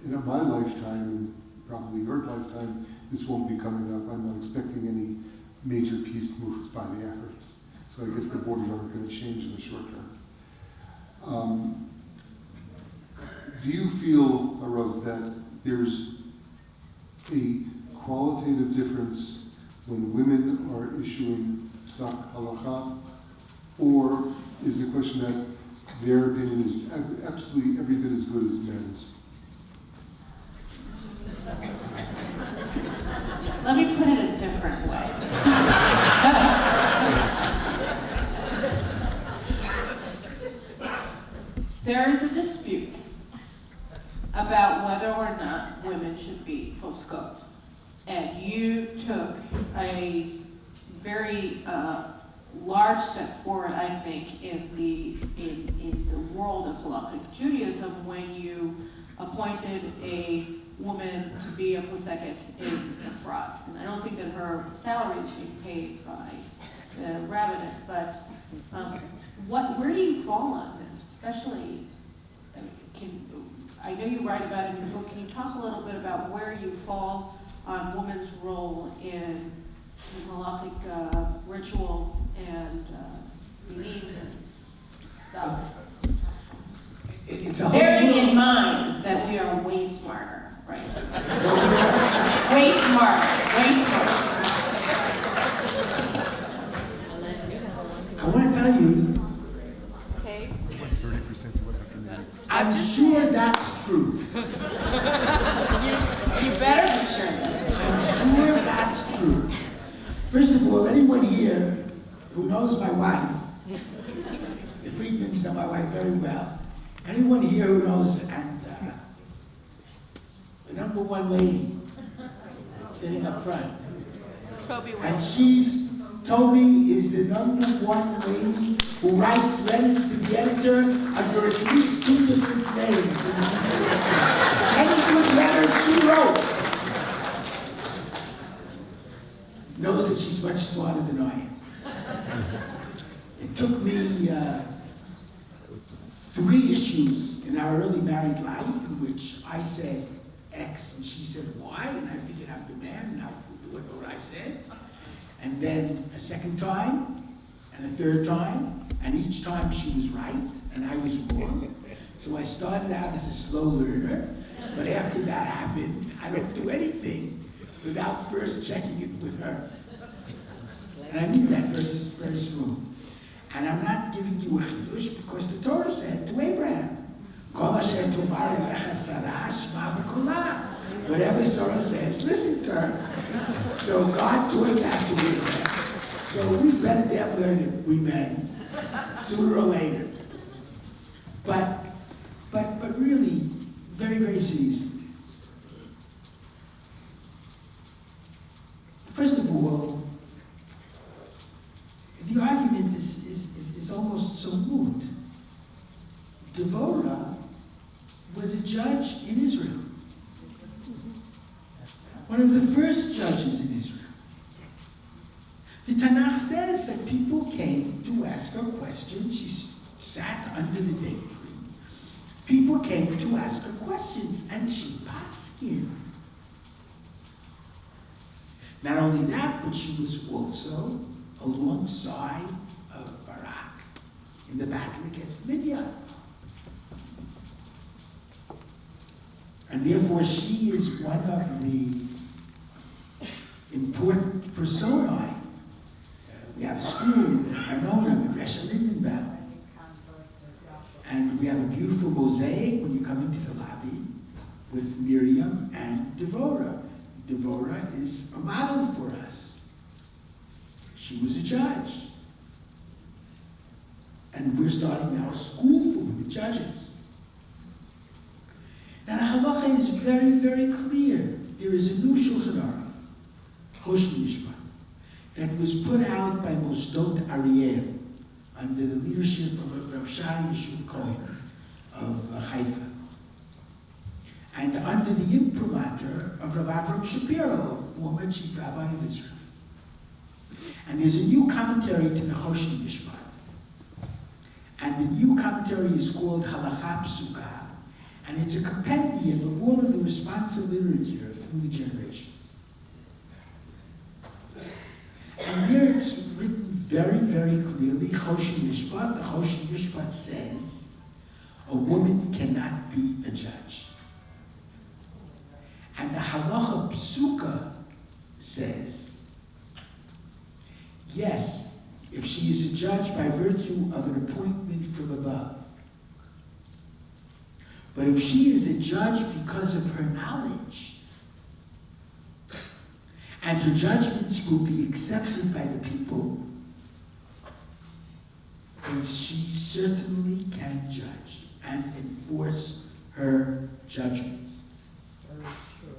in my lifetime, and probably your lifetime, this won't be coming up. I'm not expecting any major peace moves by the Arabs. So I guess the borders aren't going to change in the short term. Do you feel, Arav, that there's a qualitative difference when women are issuing psak halacha, or is the question that their opinion is absolutely every bit as good as men's? Let me put it a different way. There is a dispute about whether or not women should be poskot. And you took a very large step forward, I think, in the world of halakhic Judaism when you appointed a woman to be a poseket in Efrat. And I don't think that her salary is being paid by the rabbinate, but where do you fall on this? Especially, I know you write about it in your book. Can you talk a little bit about where you fall on women's role in halakhic ritual and belief and stuff? Bearing in mind that we are way smarter, right? Way smarter. I want to tell you, Okay. I'm sure that's true. You better be sure. I'm sure that's true. First of all, anyone here who knows my wife, the Friedmans know my wife very well. Anyone here who knows, and the number one lady sitting up front, and Toby is the number one lady who writes letters to the editor under at least 2 different names. Any good letter she wrote knows that she's much smarter than I am. It took me 3 issues in our early married life in which I said X and she said Y, and I figured I'm the man and I would do what I said. And then a second time, and a third time, and each time she was right and I was wrong. So I started out as a slow learner, but after that happened, I don't do anything without first checking it with her. And I mean that very smooth. And I'm not giving you a chidush because the Torah said to Abraham, Kol asher tomar elecha Sarah shma b'kolah. Whatever Sarah says, listen to her. So God taught that to Abraham. So we better damn learn it, we men, sooner or later. But really, very, very seriously. First of all, the argument is almost so moot. Devorah was a judge in Israel. One of the first judges in Israel. The Tanakh says that people came to ask her questions. She sat under the date tree. People came to ask her questions, and she paskin. Not only that, but she was also alongside of Barak in the battle against Midian. And therefore she is one of the important personae. We have a school in Arnona, the Resha Lindenbaum. And we have a beautiful mosaic when you come into the lobby with Miriam and Devorah. Devorah is a model for us. She was a judge. And we're starting now a school for women judges. Now the halacha is very, very clear. There is a new Shulchan Aruch, Hoshen Mishpat, that was put out by Mosdot Ariel under the leadership of Rav Shai Yeshuv Cohen of Haifa, and under the imprimatur of Rav Avram Shapiro, former chief rabbi of Israel. And there's a new commentary to the Hoshen Mishpat commentary is called Halacha Psuka, and it's a compendium of all of the responsive literature through the generations. And here it's written very, very clearly, Choshen Mishpat. The Choshen Mishpat says a woman cannot be a judge. And the Halacha Psuka says, yes, if she is a judge by virtue of an appointment from above. But if she is a judge because of her knowledge, and her judgments will be accepted by the people, then she certainly can judge and enforce her judgments. Very true.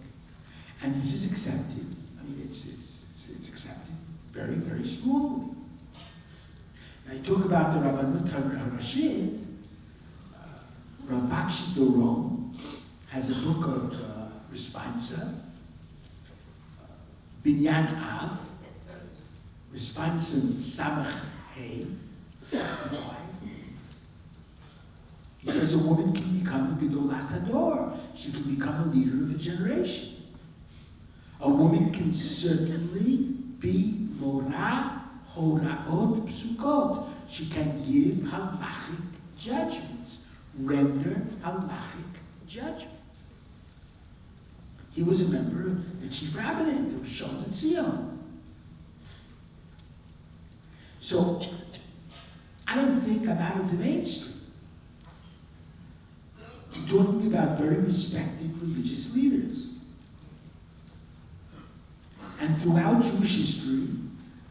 And this is accepted. I mean, it's accepted very, very strongly. Now, you talk about the Rabbanut HaRashid, Rav Bakshi Doron has a book of responsa, Binyan Av, responsum Samach Hey, 65. He says a woman can become a Gedolat Hador. She can become a leader of a generation. A woman can certainly be Morah Horaot Psukot. She can give halachic judgments, render halachic judgments. He was a member of the chief rabbinate of Rishon LeZion. So I don't think I'm out of the mainstream. I'm talking about very respected religious leaders. And throughout Jewish history,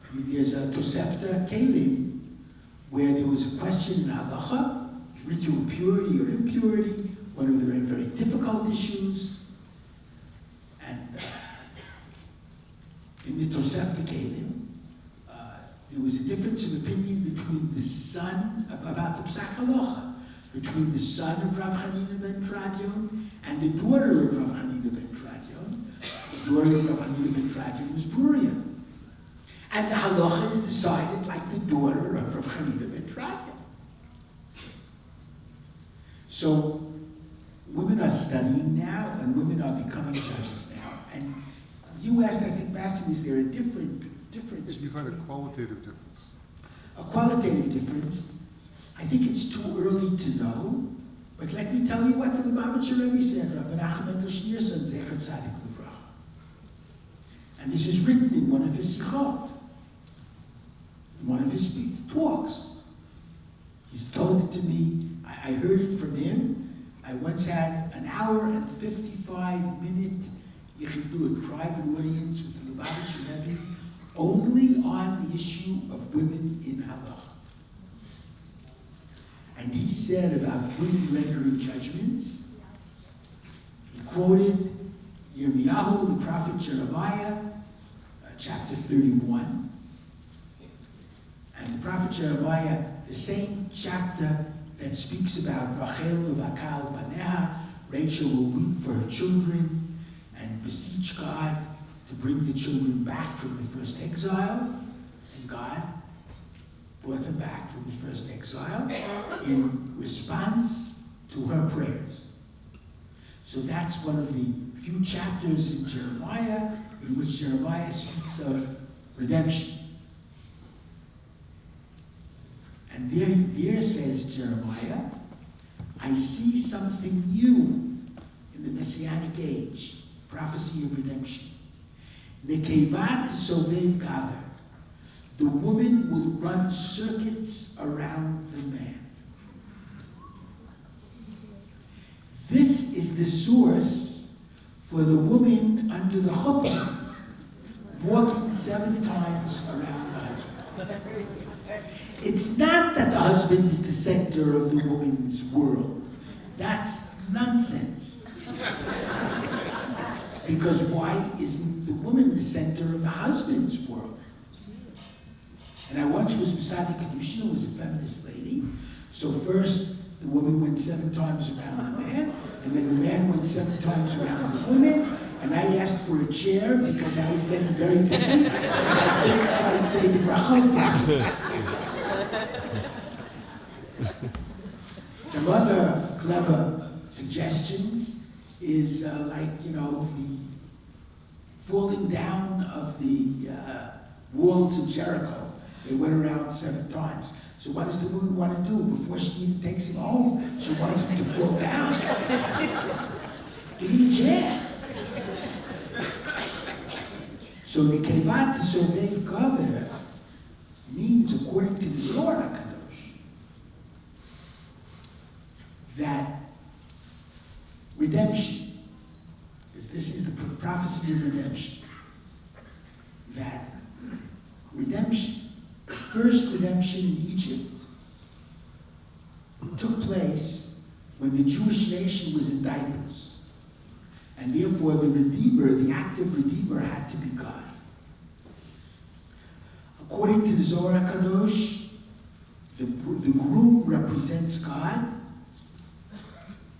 I mean, there's a Tosefta Kelim, where there was a question in halacha, ritual purity or impurity, one of the very, very difficult issues. And in the Tosefta Kelim, there was a difference of opinion between the son, about the Psak Halacha, between the son of Rav Hanina ben Tradion and the daughter of Rav Hanina ben Tradion. The daughter of Rav Hanina ben Tradion was Bruria. And the halacha is decided like the daughter of Rav Hanina ben Tradion. So women are studying now, and women are becoming judges now. And you asked, I think, Matthew, is there a difference? You find a qualitative difference. A qualitative difference. I think it's too early to know, but let me tell you what the Lubavitcher Rebbe said, Rabbi Nachman Mendel Schneerson, Zecher Tzadik Livracha. And this is written in one of his sichot, in one of his talks. He's told it to me, I heard it from him. I once had an hour and 55-minute yichidut, private audience with the Lubavitcher Rebbe, only on the issue of women in halacha. And he said about women rendering judgments, he quoted Yirmiyahu, the prophet Jeremiah, chapter 31. And the prophet Jeremiah, the same chapter that speaks about Rachel V'Vakal Baneha, Rachel will weep for her children and beseech God to bring the children back from the first exile, and God brought them back from the first exile in response to her prayers. So that's one of the few chapters in Jeremiah in which Jeremiah speaks of redemption. And there says Jeremiah, I see something new in the Messianic age, prophecy of redemption. Nekevat sovev gaver. The woman will run circuits around the man. This is the source for the woman under the chuppah walking 7 times around the husband. It's not that the husband is the center of the woman's world. That's nonsense. Because why isn't the woman the center of the husband's world? And I once was Masadi Kedushin, was a feminist lady. So first, the woman went 7 times around the man, and then the man went 7 times around the woman, and I asked for a chair because I was getting very busy, and I think I'd say the bracha. Some other clever suggestions is the falling down of the walls of Jericho. They went around 7 times. So what does the woman want to do? Before she even takes him home, she wants him to fall down. Give him a chance. So the Kevat Sovev Gaver means, according to the Zohar HaKadosh, that redemption, because this is the prophecy of redemption, that redemption, the first redemption in Egypt, took place when the Jewish nation was in diapers. And therefore the Redeemer, the active Redeemer, had to be God. According to the Zohar HaKadosh, the groom represents God,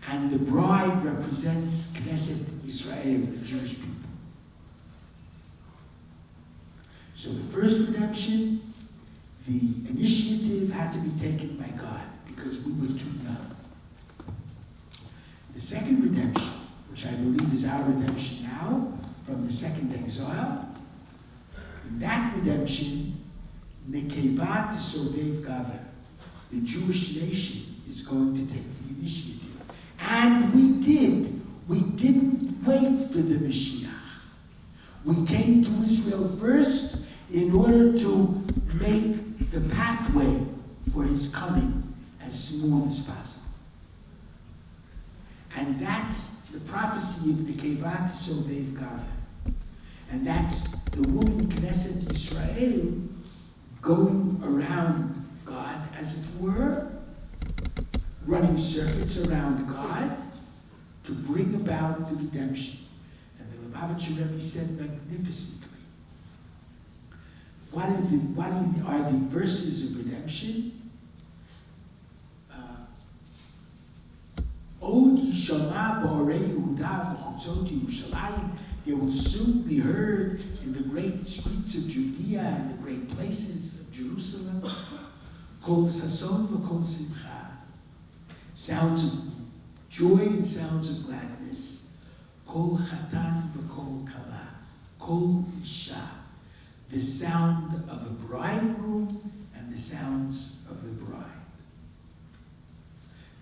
and the bride represents Knesset Israel, the Jewish people. So the first redemption, the initiative had to be taken by God because we were too young. The second redemption, which I believe is our redemption now, from the second exile, in that redemption, Nekevat Sovev Gaver, the Jewish nation is going to take the initiative. And we did. We didn't wait for the Mashiach. We came to Israel first in order to make the pathway for his coming as smooth as possible. And that's the prophecy of the Kevat Sovev Gaver. And that's the woman Knesset Israel going around God, as it were, running circuits around God to bring about the redemption. And the Lubavitcher Rebbe said magnificently, what are the verses of redemption? Od Yishama Ba'orei Yehuda v'chutzot Yerushalayim. They will soon be heard in the great streets of Judea and the great places of Jerusalem. Kol sason v'kol simcha. Sounds of joy and sounds of gladness. Kol chatan v'kol kala. Kol isha. The sound of a bridegroom and the sounds of the bride.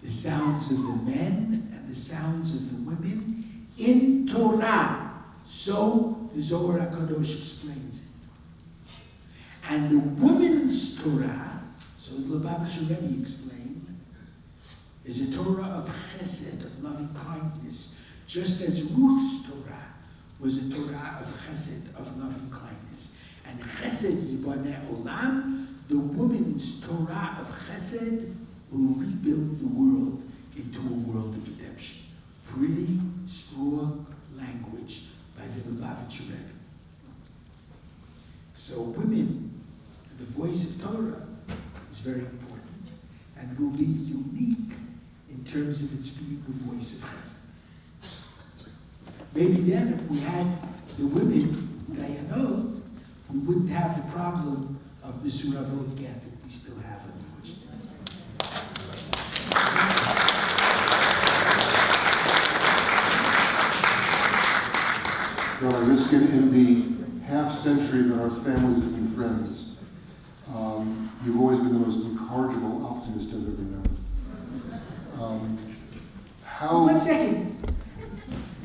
The sounds of the men and the sounds of the women in Torah. So the Zohar HaKadosh explains it. And the woman's Torah, so the Lubavitcher Rebbe explained, is a Torah of chesed, of loving kindness, just as Ruth's Torah was a Torah of chesed, of loving kindness. And chesed yibaneh olam, the woman's Torah of chesed, will rebuild the world into a world of redemption. Pretty, strong language by the Lubavitcher Rebbe. So women, the voice of Torah is very important and will be unique in terms of its being the voice of chesed. Maybe then if we had the women Dayanot, we wouldn't have the problem of the Suravot get that we still have, unfortunately. Rabbi Riskin, in the half century that our families have been friends, you've always been the most incorrigible optimist I've ever known. One second.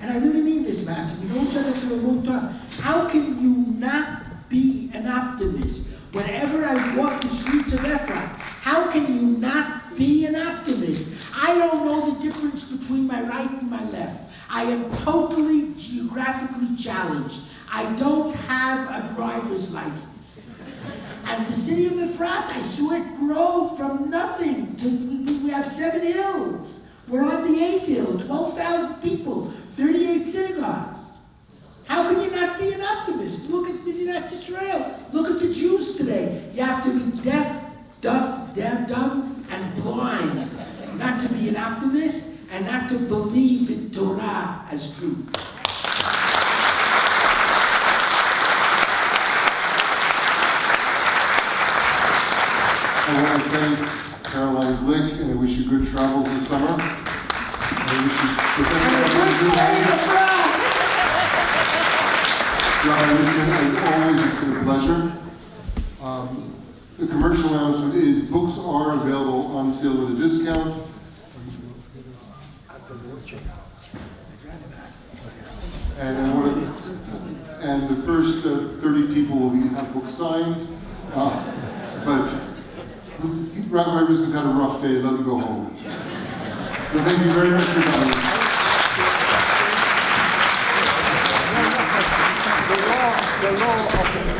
And I really mean this, Matthew. We know each other for a long time. How can you not be an optimist? Whenever I walk the streets of Ephraim, how can you not be an optimist? I don't know the difference between my right and my left. I am totally geographically challenged. I don't have a driver's license. And the city of Efrat, I saw it grow from nothing. We have 7 hills. We're on the 8th hill, 12,000 people, 38 synagogues. How can you not be an optimist? Look at Medinet Israel. Look at the Jews today. You have to be deaf, dumb, and blind not to be an optimist and not to believe in Torah as truth. I want to thank Caroline Glick, and I wish you good travels this summer. I wish you Rabbi Riskin, as always, it's been a pleasure. The commercial announcement is books are available on sale at a discount. And the first 30 people will have books signed. But Rabbi Riskin's had a rough day, let him go home. So thank you very much for coming. The law of the